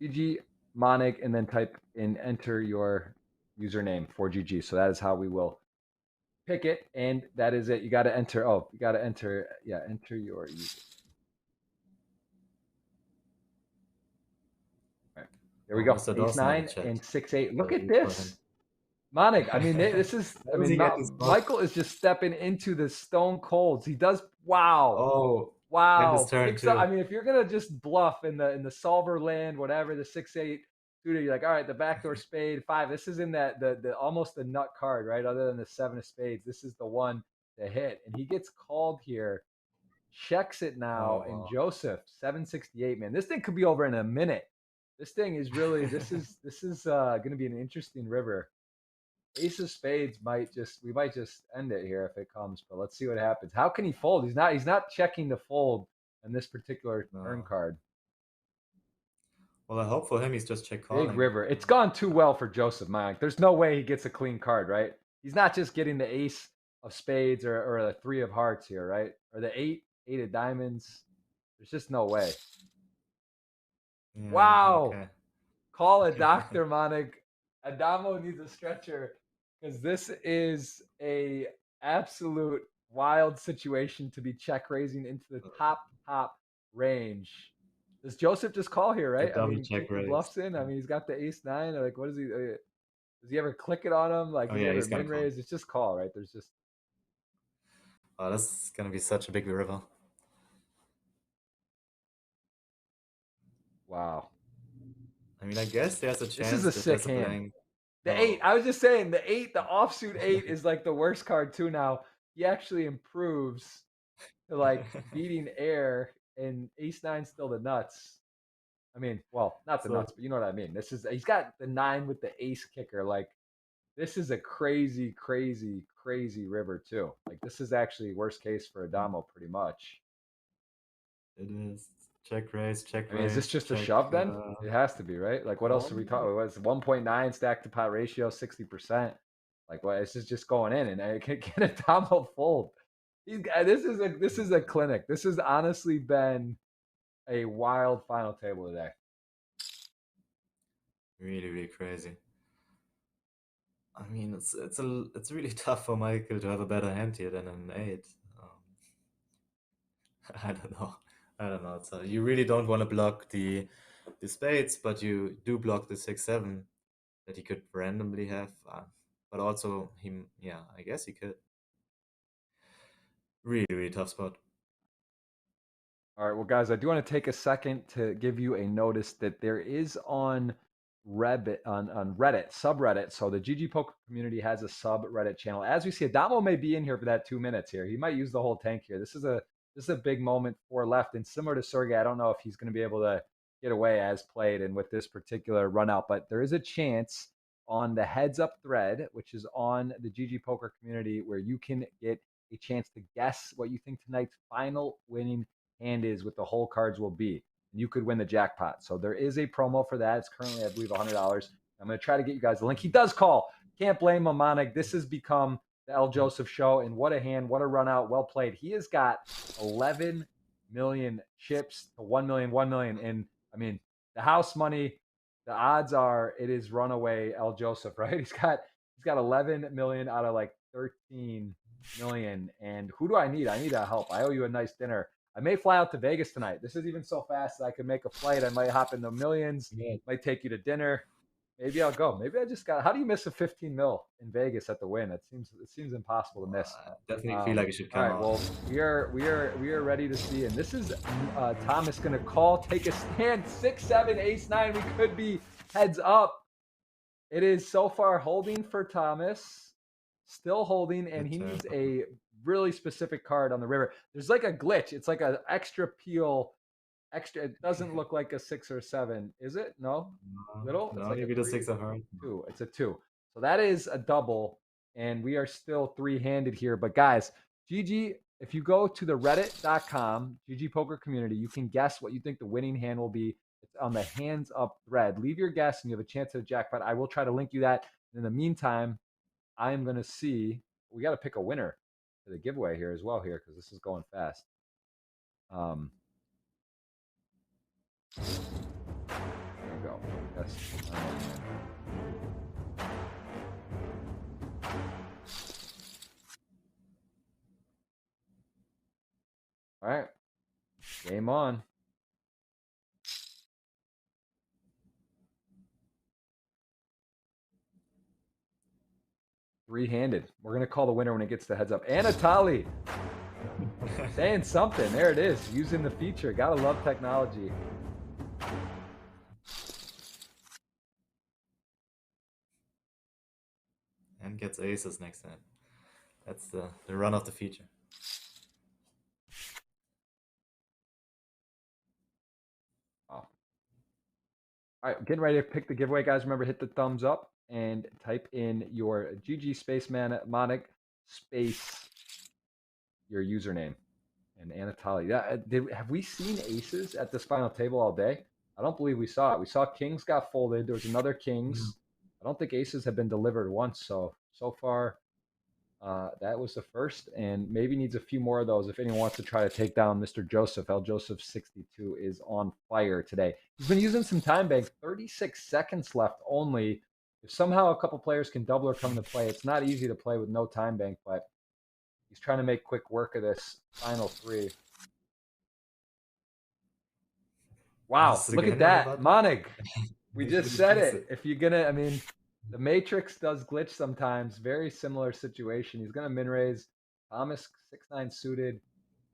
GG Manig, and then type in enter your username for GG. So that is how we will pick it, and that is it. You got to enter. Oh, you got to enter. Yeah, enter your user. All right, there we Oh, go. Mr. Ace Dawson in the nine chat. and 6-8. Look So at we for him. this, Manig. I mean, this is. I How is mean, he getting spot? Michael is just stepping into the stone colds. He does. Wow. Oh, and his Wow, turn picks up. I too. mean, if you're gonna just bluff in the solver land, whatever, the 6-8 suited, you're like, all right, the backdoor spade 5. This is in that the almost the nut card, right? Other than the 7 of spades, this is the one to hit, and he gets called here, checks it now, and Oh, Joseph 768. Man, this thing could be over in a minute. This thing is really this is gonna be an interesting river. Ace of spades might just we might just end it here if it comes, but let's see what happens. How can he fold? He's not checking to fold in this particular turn no. card. Well, I hope for him he's just check Big calling. river. It's gone too well for Joseph Mike. There's no way he gets a clean card, right? He's not just getting the ace of spades or the 3 of hearts here, right? Or the 8 of diamonds. There's just no way. Yeah, Wow. okay. Call a doctor, Manig. Adamo needs a stretcher because this is a absolute wild situation to be check raising into the top range. Does Joseph just call here, The right? I double mean, check keep the raise. bluffs in. I mean, he's got the ace nine. Like, what is he? Does he ever click it on him? Like, Oh does he yeah, ever he's gonna min call. raise? It's just call, right? There's just Oh, that's gonna be such a big river. wow. I mean, I guess there's a This is chance a that sick there's a hand. blank. The 8. Oh, I was just saying the 8, the offsuit 8 is like the worst card too now. He actually improves to like beating air, and ace nine still the nuts. I mean, well, not the so nuts, but you know what I mean. This is he's got the 9 with the ace kicker. Like this is a crazy river too. Like this is actually worst case for Adamo pretty much. it is check I mean, is this raise, just a check. shove then? It has to be, right? Like what else are we Oh, talking? What's 1.9 stack to pot ratio, 60%? Like what? This is just going in, and I can Adamo fold. This is a clinic. This has honestly been a wild final table today. really, really crazy. I mean, it's really tough for Michael to have a better hand here than an 8. I don't know. I don't know. So you really don't want to block the spades, but you do block the 6-7 that he could randomly have. But also him, yeah, I guess he could. Really, really tough spot. All right, well, guys, I do want to take a second to give you a notice that there is on Reddit, on Reddit, subreddit. So the GGPoker community has a subreddit channel. As we see, Adamo may be in here for that 2 minutes here. He might use the whole tank here. This is a big moment for left, and similar to Sergey, I don't know if he's going to be able to get away as played and with this particular run out, but there is a chance on the heads up thread, which is on the GGPoker community, where you can get a chance to guess what you think tonight's final winning hand is with the whole cards will be. And you could win the jackpot. So there is a promo for that. It's currently, I believe, $100. I'm going to try to get you guys the link. He does call. Can't blame him, Manig. This has become the L. Joseph show. And what a hand. What a run out. Well played. He has got 11 million chips to 1 million, 1 million. And I mean, the house money, the odds are it is runaway L. Joseph, right? He's got 11 million out of like 13 million. And who do I need? I need a help. I owe you a nice dinner. I may fly out to Vegas tonight. This is even so fast that I could make a flight. I might hop in the millions, Yeah. might take you to dinner. Maybe I'll go. Maybe I just got. How do you miss a 15 mil in Vegas at the win? It seems impossible to miss. I definitely feel like you should All come right. out. Well, we are ready to see, and this is Thomas going to call, take a stand. 6-7, ace 9. We could be heads up. It is so far holding for Thomas, still holding, and Good he turn. needs a really specific card on the river. There's like a glitch. It's like an extra peel. Extra. It doesn't look like a 6 or 7, is it? No, little. It's No, like you a beat a 3, 6 of heart. 2. It's a 2. So that is a double, and we are still three-handed here. But guys, GG. If you go to the reddit.com GG Poker community, you can guess what you think the winning hand will be. It's on the hands up thread. Leave your guess, and you have a chance at a jackpot. I will try to link you that. And in the meantime, I am going to see. We got to pick a winner for the giveaway here as well here because this is going fast. There we go. Got That's the final hand. All right, game on. Three-handed. We're gonna call the winner when it gets the heads up. Anatoly saying something. There it is. Using the feature. Gotta love technology. And gets aces next time. That's the run of the feature. Wow. All right, getting ready to pick the giveaway, guys. Remember, hit the thumbs up and type in your GG Spaceman Manig space your username. And Anatoly. Have we seen aces at this final table all day? I don't believe we saw it. We saw kings got folded. There was another kings. I don't think aces have been delivered once. So far, that was the first, and maybe needs a few more of those if anyone wants to try to take down Mr. Joseph. L. Joseph 62 is on fire today. He's been using some time bank. 36 seconds left only. If somehow a couple players can double or come into play, it's not easy to play with no time bank, but he's trying to make quick work of this final three. Wow, look at that. Manig. We just said it. If you're gonna, I mean, the Matrix does glitch sometimes. Very similar situation. He's gonna min raise. Thomas 6-9 suited.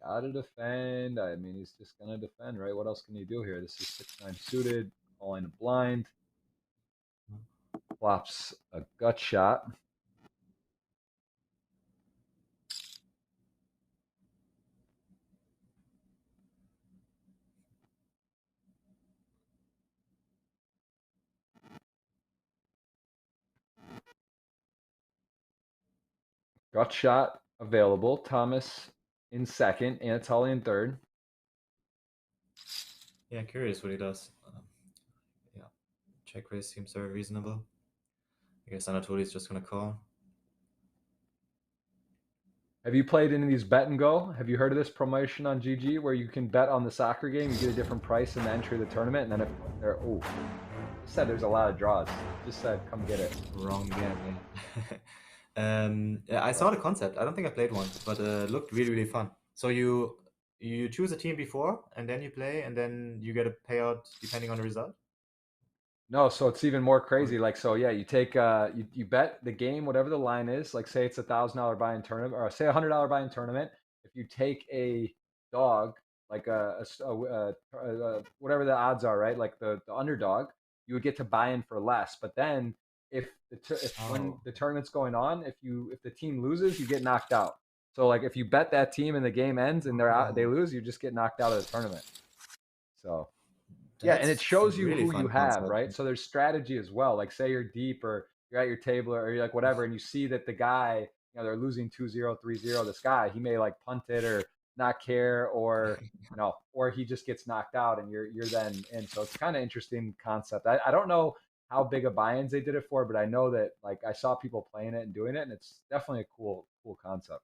Gotta defend. I mean, he's just gonna defend, right? What else can you do here? This is 6-9 suited. Calling a blind. Flops a gut shot. Gut shot available. Thomas in second. Anatoly in third. Yeah, curious what he does. Yeah, check raise seems very reasonable. I guess Anatoly's just gonna call. Have you played any of these bet and go? Have you heard of this promotion on GG where you can bet on the soccer game, you get a different price in the entry of the tournament, and then if there, oh, just said there's a lot of draws. Just said come get it. Wrong again. Yeah. I saw the concept. I don't think I played one, but it looked really fun. So you choose a team before, and then you play, and then you get a payout depending on the result. No, so it's even more crazy. Like, so yeah, you take you bet the game, whatever the line is. Like, say it's $1,000 buy-in tournament, or say $100 buy-in tournament. If you take a dog, like whatever the odds are, right? Like the underdog, you would get to buy in for less. But then if when the tournament's going on, if the team loses, you get knocked out. So like if you bet that team and the game ends and they're out, they lose, you just get knocked out of the tournament. So yeah, and it shows you really who you fun have, concept. right? So there's strategy as well. Like say you're deep or you're at your table or you're like whatever, and you see that the guy, they're losing 2-0, 3-0. This guy, he may like punt it or not care, or or he just gets knocked out and you're then in. So it's kind of interesting concept. I don't know how big of buy-ins they did it for, but I know that like I saw people playing it and doing it, and it's definitely a cool concept.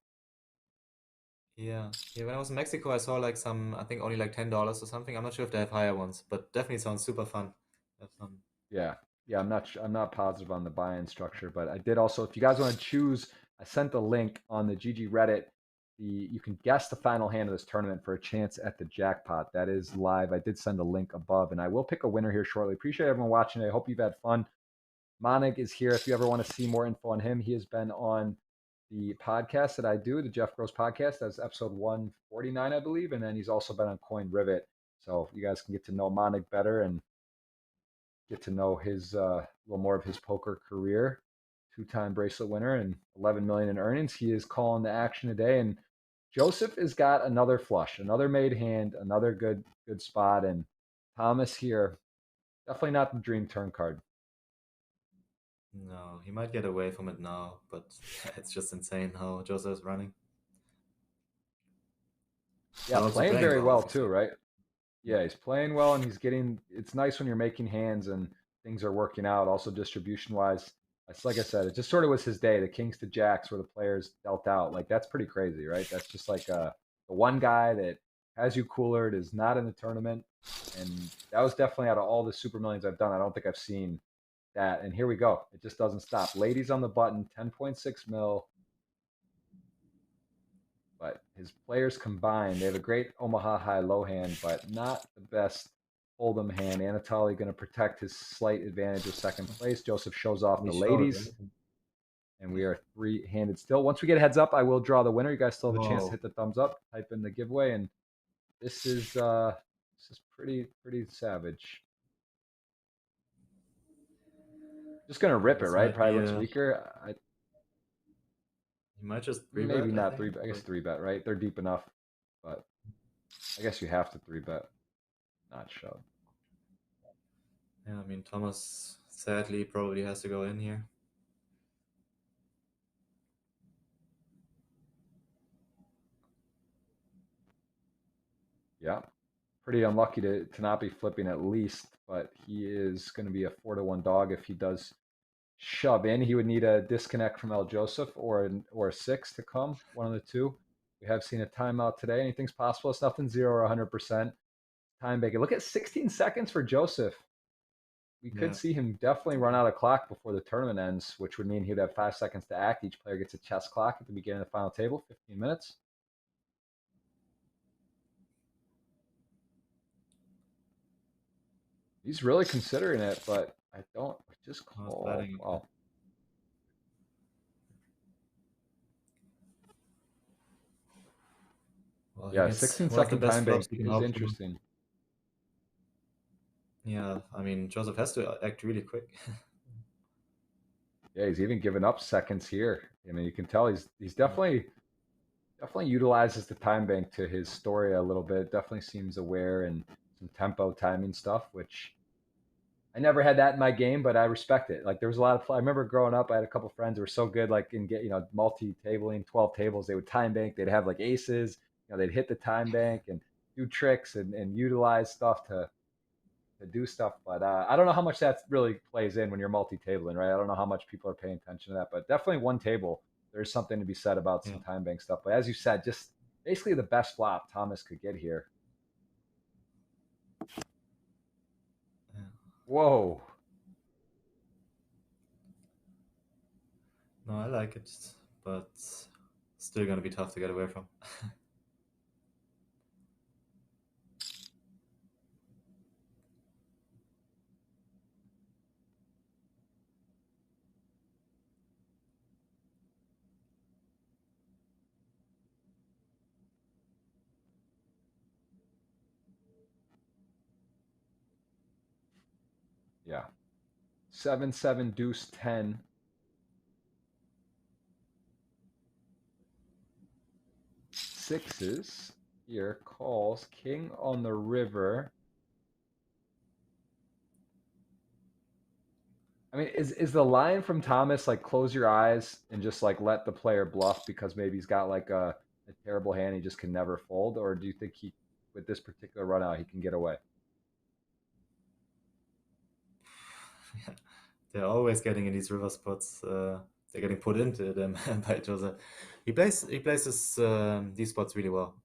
Yeah. When I was in Mexico, I saw like some, I think only like $10 or something. I'm not sure if they have higher ones, but definitely sounds super fun. Have some. Yeah. Yeah, I'm not positive on the buy-in structure, but I did also, if you guys want to choose, I sent the link on the GG Reddit. You can guess the final hand of this tournament for a chance at the jackpot. That is live. I did send a link above, and I will pick a winner here shortly. Appreciate everyone watching. I hope you've had fun. Manig is here. If you ever want to see more info on him, he has been on the podcast that I do, the Jeff Gross podcast. That's episode 149, I believe, and then he's also been on Coin Rivet. So you guys can get to know Manig better and get to know his a little more of his poker career. Two-time bracelet winner and 11 million in earnings. He is calling the action today, and Joseph has got another flush, another made hand, another good spot, and Thomas here definitely not the dream turn card. No, he might get away from it now, but it's just insane how Joseph is running. Yeah, playing very well obviously. too, right? Yeah, he's playing well, and he's getting. It's nice when you're making hands and things are working out. Also, distribution wise, it's like I said, it just sort of was his day. The kings to jacks where the players dealt out. Like that's pretty crazy, right? That's just like the one guy that has you cooler. It is not in the tournament, and that was definitely out of all the Super Millions I've done. I don't think I've seen that. And here we go. It just doesn't stop. Ladies on the button, 10.6 mil. But his players combined, they have a great Omaha high low hand, but not the best Hold'em hand. Anatoly going to protect his slight advantage of second place. Joseph shows off We the showed, ladies, right? and we are three-handed still. Once we get heads up, I will draw the winner. You guys still have a chance to Whoa. hit the thumbs up, type in the giveaway, and this is pretty savage. Just gonna rip it, This right? might Probably be looks weaker. you might just three Maybe bet, I not think. three. I guess But three bet, right? They're deep enough, but I guess you have to three bet, not shove. yeah, I mean Thomas sadly probably has to go in here. Yeah, pretty unlucky to not be flipping at least, but he is going to be a 4-1 dog if he does shove in. He would need a disconnect from El Joseph or a six to come, one of the two. We have seen a timeout today. Anything's possible. It's nothing 0 or 100%. Time bacon. Look at 16 seconds for Joseph. We could Yeah. see him definitely run out of clock before the tournament ends, which would mean he'd have 5 seconds to act. Each player gets a chess clock at the beginning of the final table, 15 minutes. He's really considering it, but I don't just I was call. betting. Wow. Well, he Yeah, gets 16 one of the second best time flops bank you can is hope for. interesting. Yeah, I mean Joseph has to act really quick. Yeah, he's even given up seconds here. I mean, you can tell he's definitely utilizes the time bank to his story a little bit. Definitely seems aware and some tempo timing stuff, which I never had that in my game, but I respect it. Like there was a lot of I remember growing up, I had a couple friends who were so good, like in multi-tabling, 12 tables. They would time bank. They'd have like aces. They'd hit the time bank and do tricks and utilize stuff to do stuff. But I don't know how much that really plays in when you're multi-tabling, right? I don't know how much people are paying attention to that, but definitely one table, there's something to be said about Yeah. some time bank stuff. But as you said, just basically the best flop Thomas could get here. Yeah. Whoa. No, I like it, but still gonna be tough to get away from. Yeah. 7-7 deuce 10. Sixes here calls king on the river. I mean, is the line from Thomas like close your eyes and just like let the player bluff because maybe he's got like a terrible hand he just can never fold, or do you think he with this particular run out he can get away? They're always getting in these river spots. They're getting put into them by Joseph. He places these spots really well.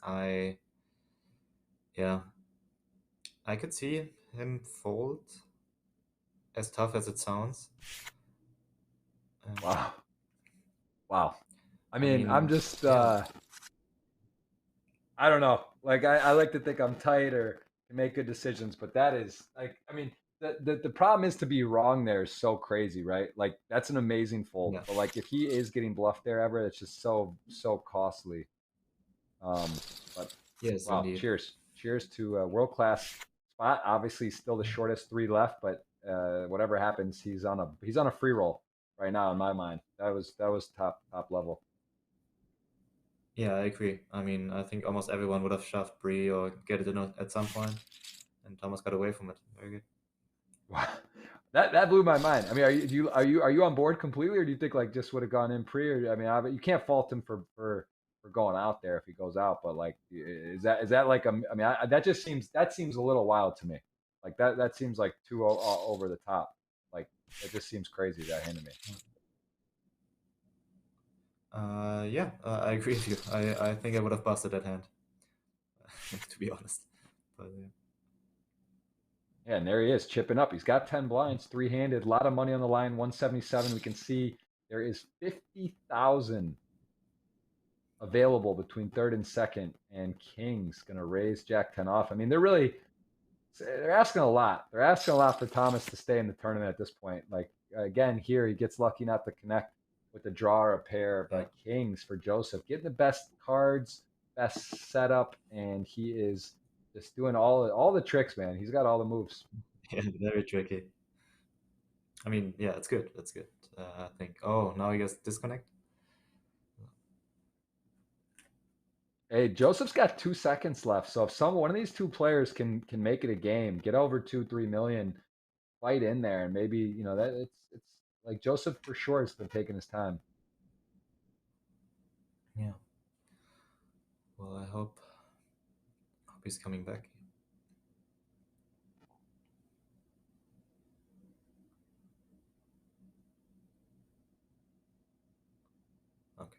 I yeah, I could see him fold, as tough as it sounds. Wow, wow. I I mean, I'm mean, just yeah, I don't know. Like I like to think I'm tight or can make good decisions, but that is like I mean the problem is to be wrong there is so crazy, right? Like that's an amazing fold. yeah, But like if he is getting bluffed there ever, it's just so costly. But yes, wow, indeed. cheers. Cheers to a world class spot. Obviously still the shortest three left, but whatever happens, he's on a free roll right now in my mind. That was top level. Yeah, I agree. I mean, I think almost everyone would have shoved Bree or get it in at some point, and Thomas got away from it. Very good. Wow. That blew my mind. I mean, are you on board completely, or do you think like just would have gone in pre? Or I mean, you can't fault him for going out there if he goes out, but like, is that like I mean, that seems a little wild to me. Like that seems like too over the top. Like it just seems crazy that hand to me. Yeah, I agree with you. I think I would have busted that hand. to be honest. But Yeah, and there he is chipping up. He's got 10 blinds, three-handed, a lot of money on the line, 177. We can see there is 50,000 available between third and second, and King's going to raise Jack 10 off. I mean, they're asking a lot. They're asking a lot for Thomas to stay in the tournament at this point. Like, again, here he gets lucky not to connect with a draw or a pair, yeah, but Kings for Joseph, getting the best cards, best setup, and he is just doing all the tricks, man. He's got all the moves. yeah, very tricky. I mean, yeah, it's good. That's good. I think. Oh, now he gets disconnect. Hey, Joseph's got 2 seconds left. So if one of these two players can make it a game, get over 2-3 million, fight in there, and maybe that it's like Joseph for sure has been taking his time. Yeah. Well, I hope he's coming back. Okay.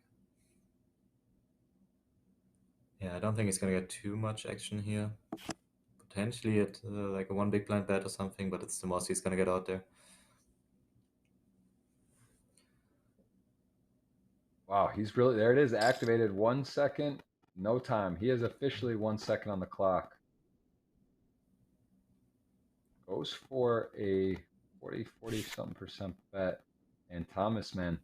Yeah, I don't think he's gonna get too much action here. Potentially at like a one big blind bet or something, but it's the most he's gonna get out there. Wow, he's really there. It is activated 1 second, no time. He is officially 1 second on the clock. Goes for a 40 something percent bet, and Thomas, man,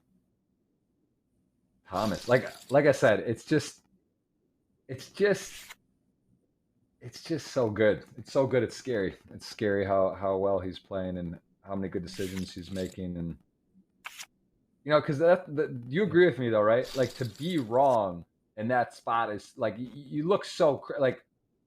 Thomas, like I said, it's just it's just so good. It's so good. It's scary. It's scary how well he's playing and how many good decisions he's making. And because you agree with me though, right? Like to be wrong in that spot is like you look so like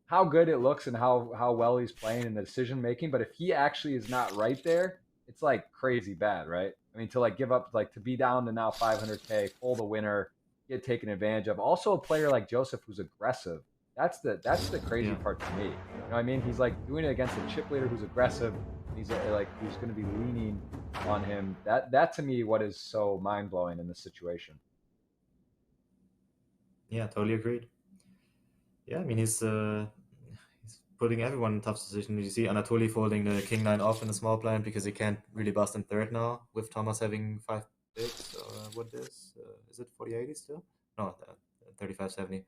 how good it looks and how well he's playing in the decision making. But if he actually is not right there, it's like crazy bad, right? I mean, to like give up, like to be down to now 500K, pull the winner, get taken advantage of. Also, a player like Joseph who's aggressive. That's the crazy Yeah. part to me. You know what I mean? He's like doing it against a chip leader who's aggressive. He's like who's going to be leaning on him. That to me, what is so mind blowing in this situation. Yeah, totally agreed. Yeah, I mean he's putting everyone in a tough position. You see Anatoly folding the king nine off in a small blind because he can't really bust in third now with Thomas having five bigs. What is it 40-80 still? No, 35-70.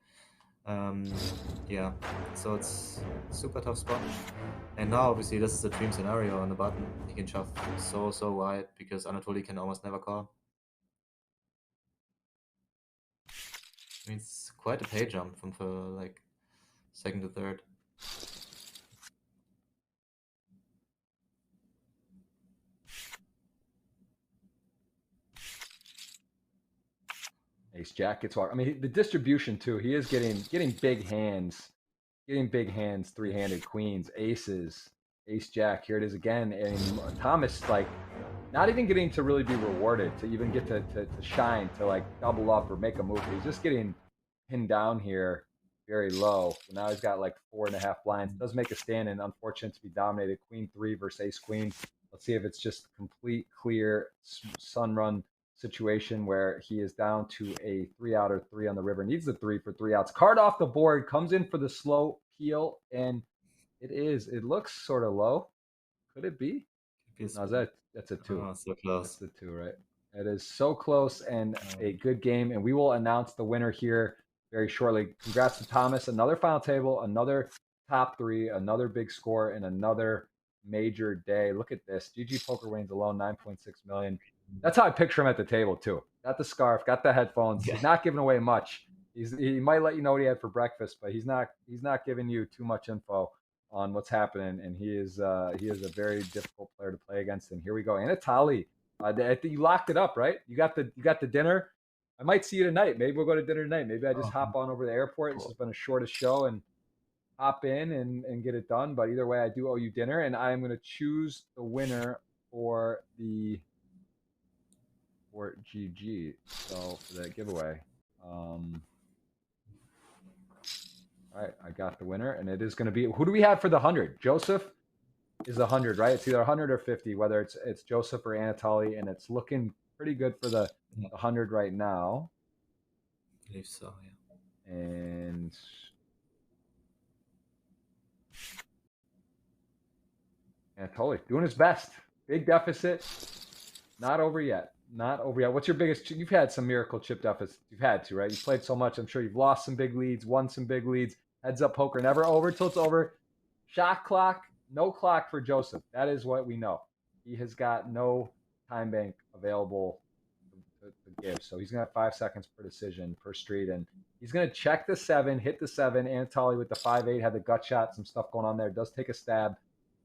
Yeah, so it's super tough spot. And now obviously this is a dream scenario on the button. He can shove so wide because Anatoly can almost never call. I mean, it's quite a pay jump from for like second to third. Ace Jack gets walk. I mean, the distribution too. He is getting big hands, three handed queens, aces, ace jack. Here it is again, and Thomas like not even getting to really be rewarded to even get to shine to like double up or make a move. He's just getting pinned down here very low. So now he's got like 4.5 blinds. Does make a stand and unfortunate to be dominated. Queen three versus ace queen. Let's see if it's just complete clear sun run situation where he is down to a 3 out or 3 on the river. Needs the 3 for 3 outs. Card off the board. Comes in for the slow peel and it is. It looks sort of low. Could it be? No, that's a 2. Oh, so That's close. the 2, right? It is so close and a good game. And we will announce the winner here very shortly. Congrats to Thomas. Another final table, another top 3, another big score, and another major day. Look at this. GGPoker wins alone 9.6 million. That's how I picture him at the table, too. Got the scarf, got the headphones. Yeah. He's not giving away much. He might let you know what he had for breakfast, but he's not giving you too much info on what's happening, and he is a very difficult player to play against. And here we go, Anatoly. I think you locked it up, right? You got the dinner. I might see you tonight. Maybe we'll go to dinner tonight. Maybe I just hop on over to the airport. This has been a shortest show, and hop in and get it done. But either way, I do owe you dinner, and I am going to choose the winner for GG. So for that giveaway. All right, I got the winner, and it is going to be, who do we have for the 100? Joseph is 100, right? It's either 100 or 50, whether it's Joseph or Anatoly, and it's looking pretty good for the 100 right now. I believe so, yeah. And Totally doing his best. Big deficit. Not over yet. Not over yet. What's your biggest? You've had some miracle chip deficits. You've had to, right? You've played so much. I'm sure you've lost some big leads, won some big leads. Heads up poker, never over till it's over. Shot clock, no clock for Joseph. That is what we know. He has got no time bank available to give. So he's going to have 5 seconds per decision per street. And he's going to check the 7, hit the 7. Anatoly with the 5-8 had the gut shot, some stuff going on there. Does take a stab.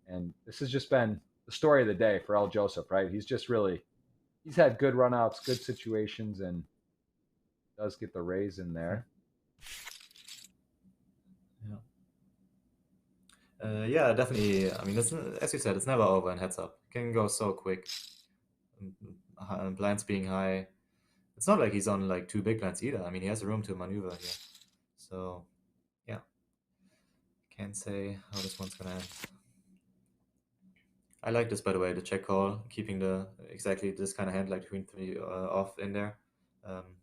And this has just been the story of the day for El Joseph, right? He's just really, he's had good runouts, good situations, and does get the raise in there. Yeah, definitely. I mean, as you said, it's never over in heads up. It can go so quick. Blinds being high. It's not like he's on like 2 big blinds either. I mean, he has room to maneuver here. So, yeah. Can't say how this one's gonna end. I like this, by the way, the check call, keeping the exactly this kind of hand like queen 3 off in there.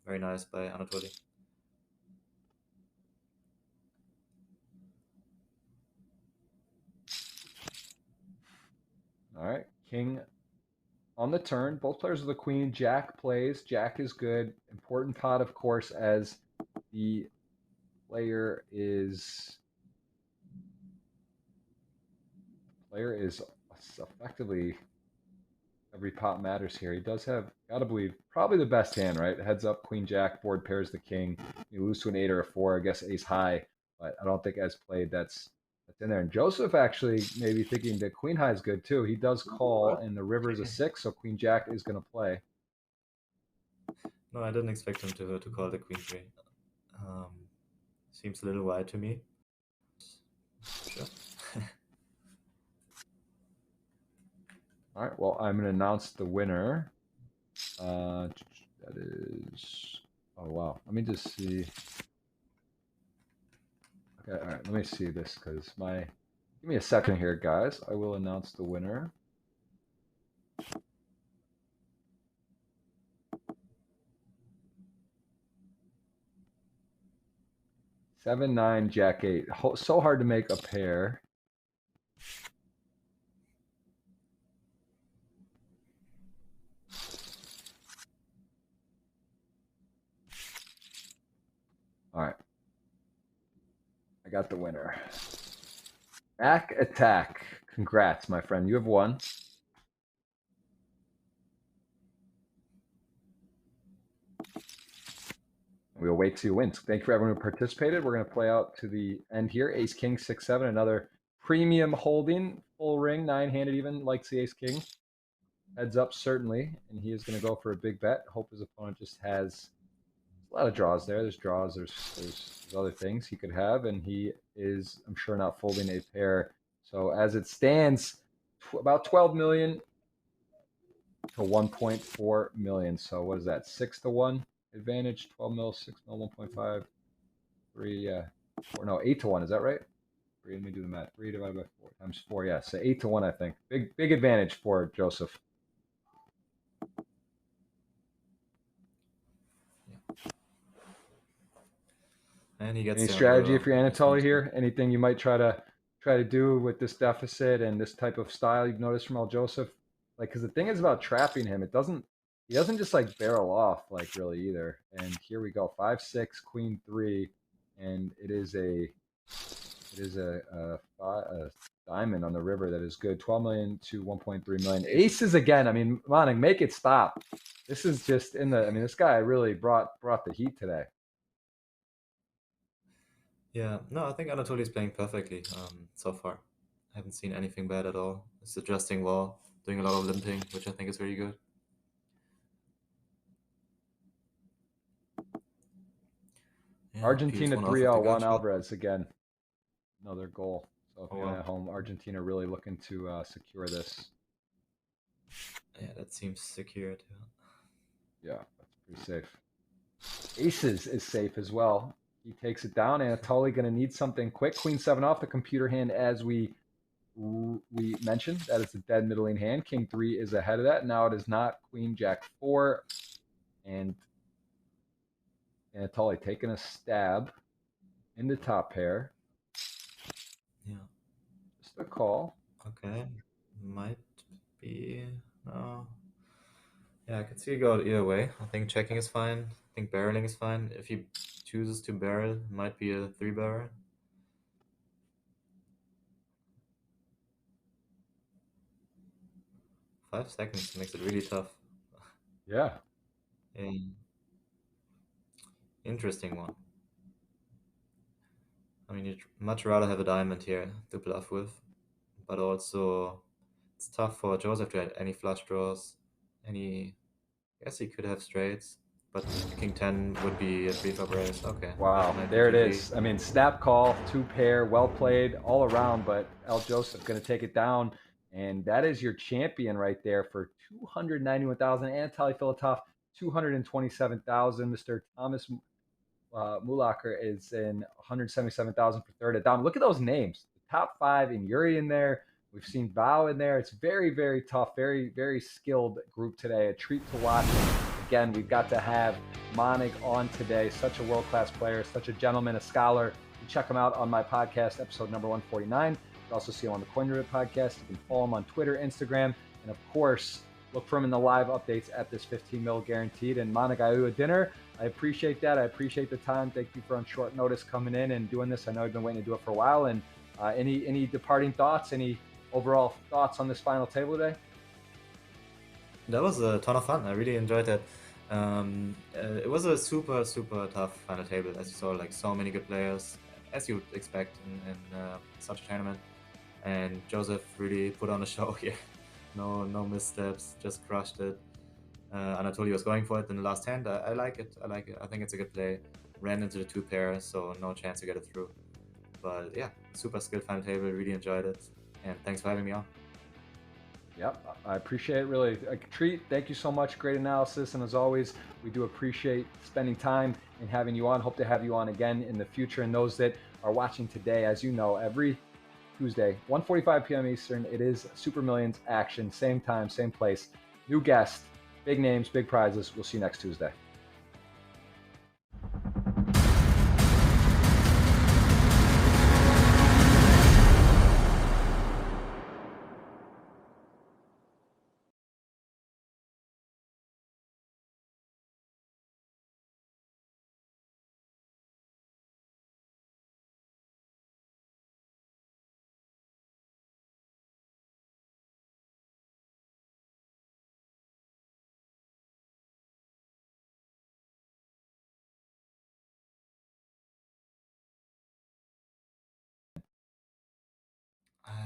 Very nice by Anatoly. All right, king on the turn. Both players are the queen. Jack plays. Jack is good. Important pot, of course, as the player is effectively every pot matters here. He does have, gotta believe, probably the best hand, right? Heads up, queen jack, board pairs the king. You lose to an 8 or a 4, I guess ace high, but I don't think as played that's in there. And Joseph actually maybe thinking that queen high is good too. He does call, and the river is a 6, so queen jack is going to play. No, I didn't expect him to call the queen 3. Seems a little wide to me. Sure. All right, well, I'm going to announce the winner. That is, oh, wow. Let me just see. Okay, all right, let me see this because give me a second here, guys. I will announce the winner. Seven, 9, jack 8. So hard to make a pair. All right. I got the winner. Back attack. Congrats, my friend. You have won. We'll wait till you win. So thank you for everyone who participated. We're going to play out to the end here. Ace, king, 6, 7. Another premium holding. Full ring, 9-handed even. Likes the ace, king. Heads up, certainly. And he is going to go for a big bet. Hope his opponent just has a lot of draws there. There's draws. There's other things he could have. And he is, I'm sure, not folding a pair. So as it stands, about 12 million to 1.4 million. So what is that? 6 to 1 advantage, 12 mil, 6 mil, 1.5, 3, 4, no, 8 to 1. Is that right? 3, let me do the math. 3 divided by 4 times 4. Yeah, so 8 to 1, I think. Big advantage for Joseph. And he gets Any strategy if you're on the Anatoly here? Anything you might try to do with this deficit and this type of style you've noticed from El Joseph? Like, because the thing is about trapping him, he doesn't just like barrel off like really either. And here we go, 5, 6, queen 3, and it is a diamond on the river that is good. 12 million to 1.3 million. Aces again. I mean, Manig, make it stop. This is just I mean, this guy really brought the heat today. Yeah, no, I think Anatoly is playing perfectly so far. I haven't seen anything bad at all. It's adjusting well, doing a lot of limping, which I think is very good. Yeah, Argentina PS1 off 3 of the 0 gut Juan shot. Alvarez again. Another goal. So if Oh, you're wow. at home, Argentina really looking to secure this. Yeah, that seems secured. Yeah, that's pretty safe. Aces is safe as well. He takes it down. Anatoly going to need something quick. Queen 7 off the computer hand as we mentioned. That is the dead middling hand. King 3 is ahead of that. Now it is not. Queen Jack 4. And Anatoly taking a stab in the top pair. Yeah. Just a call. Okay. can see it go either way. I think checking is fine. I think barreling is fine. If he chooses to barrel, it might be a 3-barrel. Five seconds makes it really tough. Yeah. Interesting one. I mean, you'd much rather have a diamond here to bluff with, but also it's tough for Joseph to have any flush draws. Any, I guess he could have straights, but King 10 would be a 3-flop raise. Okay, that Wow, might be there it GG. is. I mean, snap call, two pair, well played all around, but El Joseph going to take it down. And that is your champion right there for 291,000. And Tali Filatov, 227,000. Mr. Thomas Mulacher is in 177,000 for third. Adam, look at those names. The top five in Yuri in there. We've seen Bao in there. It's very, very tough, very, very skilled group today. A treat to watch. Again, we've got to have Manig on today. Such a world-class player, such a gentleman, a scholar. You check him out on my podcast, episode number 149. You can also see him on the CoinRibbit podcast. You can follow him on Twitter, Instagram, and of course, look for him in the live updates at this 15 mil guaranteed. And Manig, I owe you a dinner. I appreciate that. I appreciate the time. Thank you for on short notice coming in and doing this. I know you've been waiting to do it for a while. And any departing thoughts, any overall thoughts on this final table today? That was a ton of fun. I really enjoyed that. It was a super, super tough final table, as you saw, like so many good players, as you would expect in such a tournament. And Joseph really put on a show here. No missteps, just crushed it. Anatoly was going for it in the last hand. I like it. I like it. I think it's a good play. Ran into the two pair, so no chance to get it through. But yeah, super skilled final table. Really enjoyed it. And thanks for having me on. Yep, I appreciate it. Really a treat. Thank you so much. Great analysis. And as always, we do appreciate spending time and having you on. Hope to have you on again in the future. And those that are watching today, as you know, every Tuesday, 1:45 p.m. Eastern, it is Super Millions action. Same time, same place. New guest, big names, big prizes. We'll see you next Tuesday.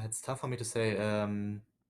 It's tough for me to say.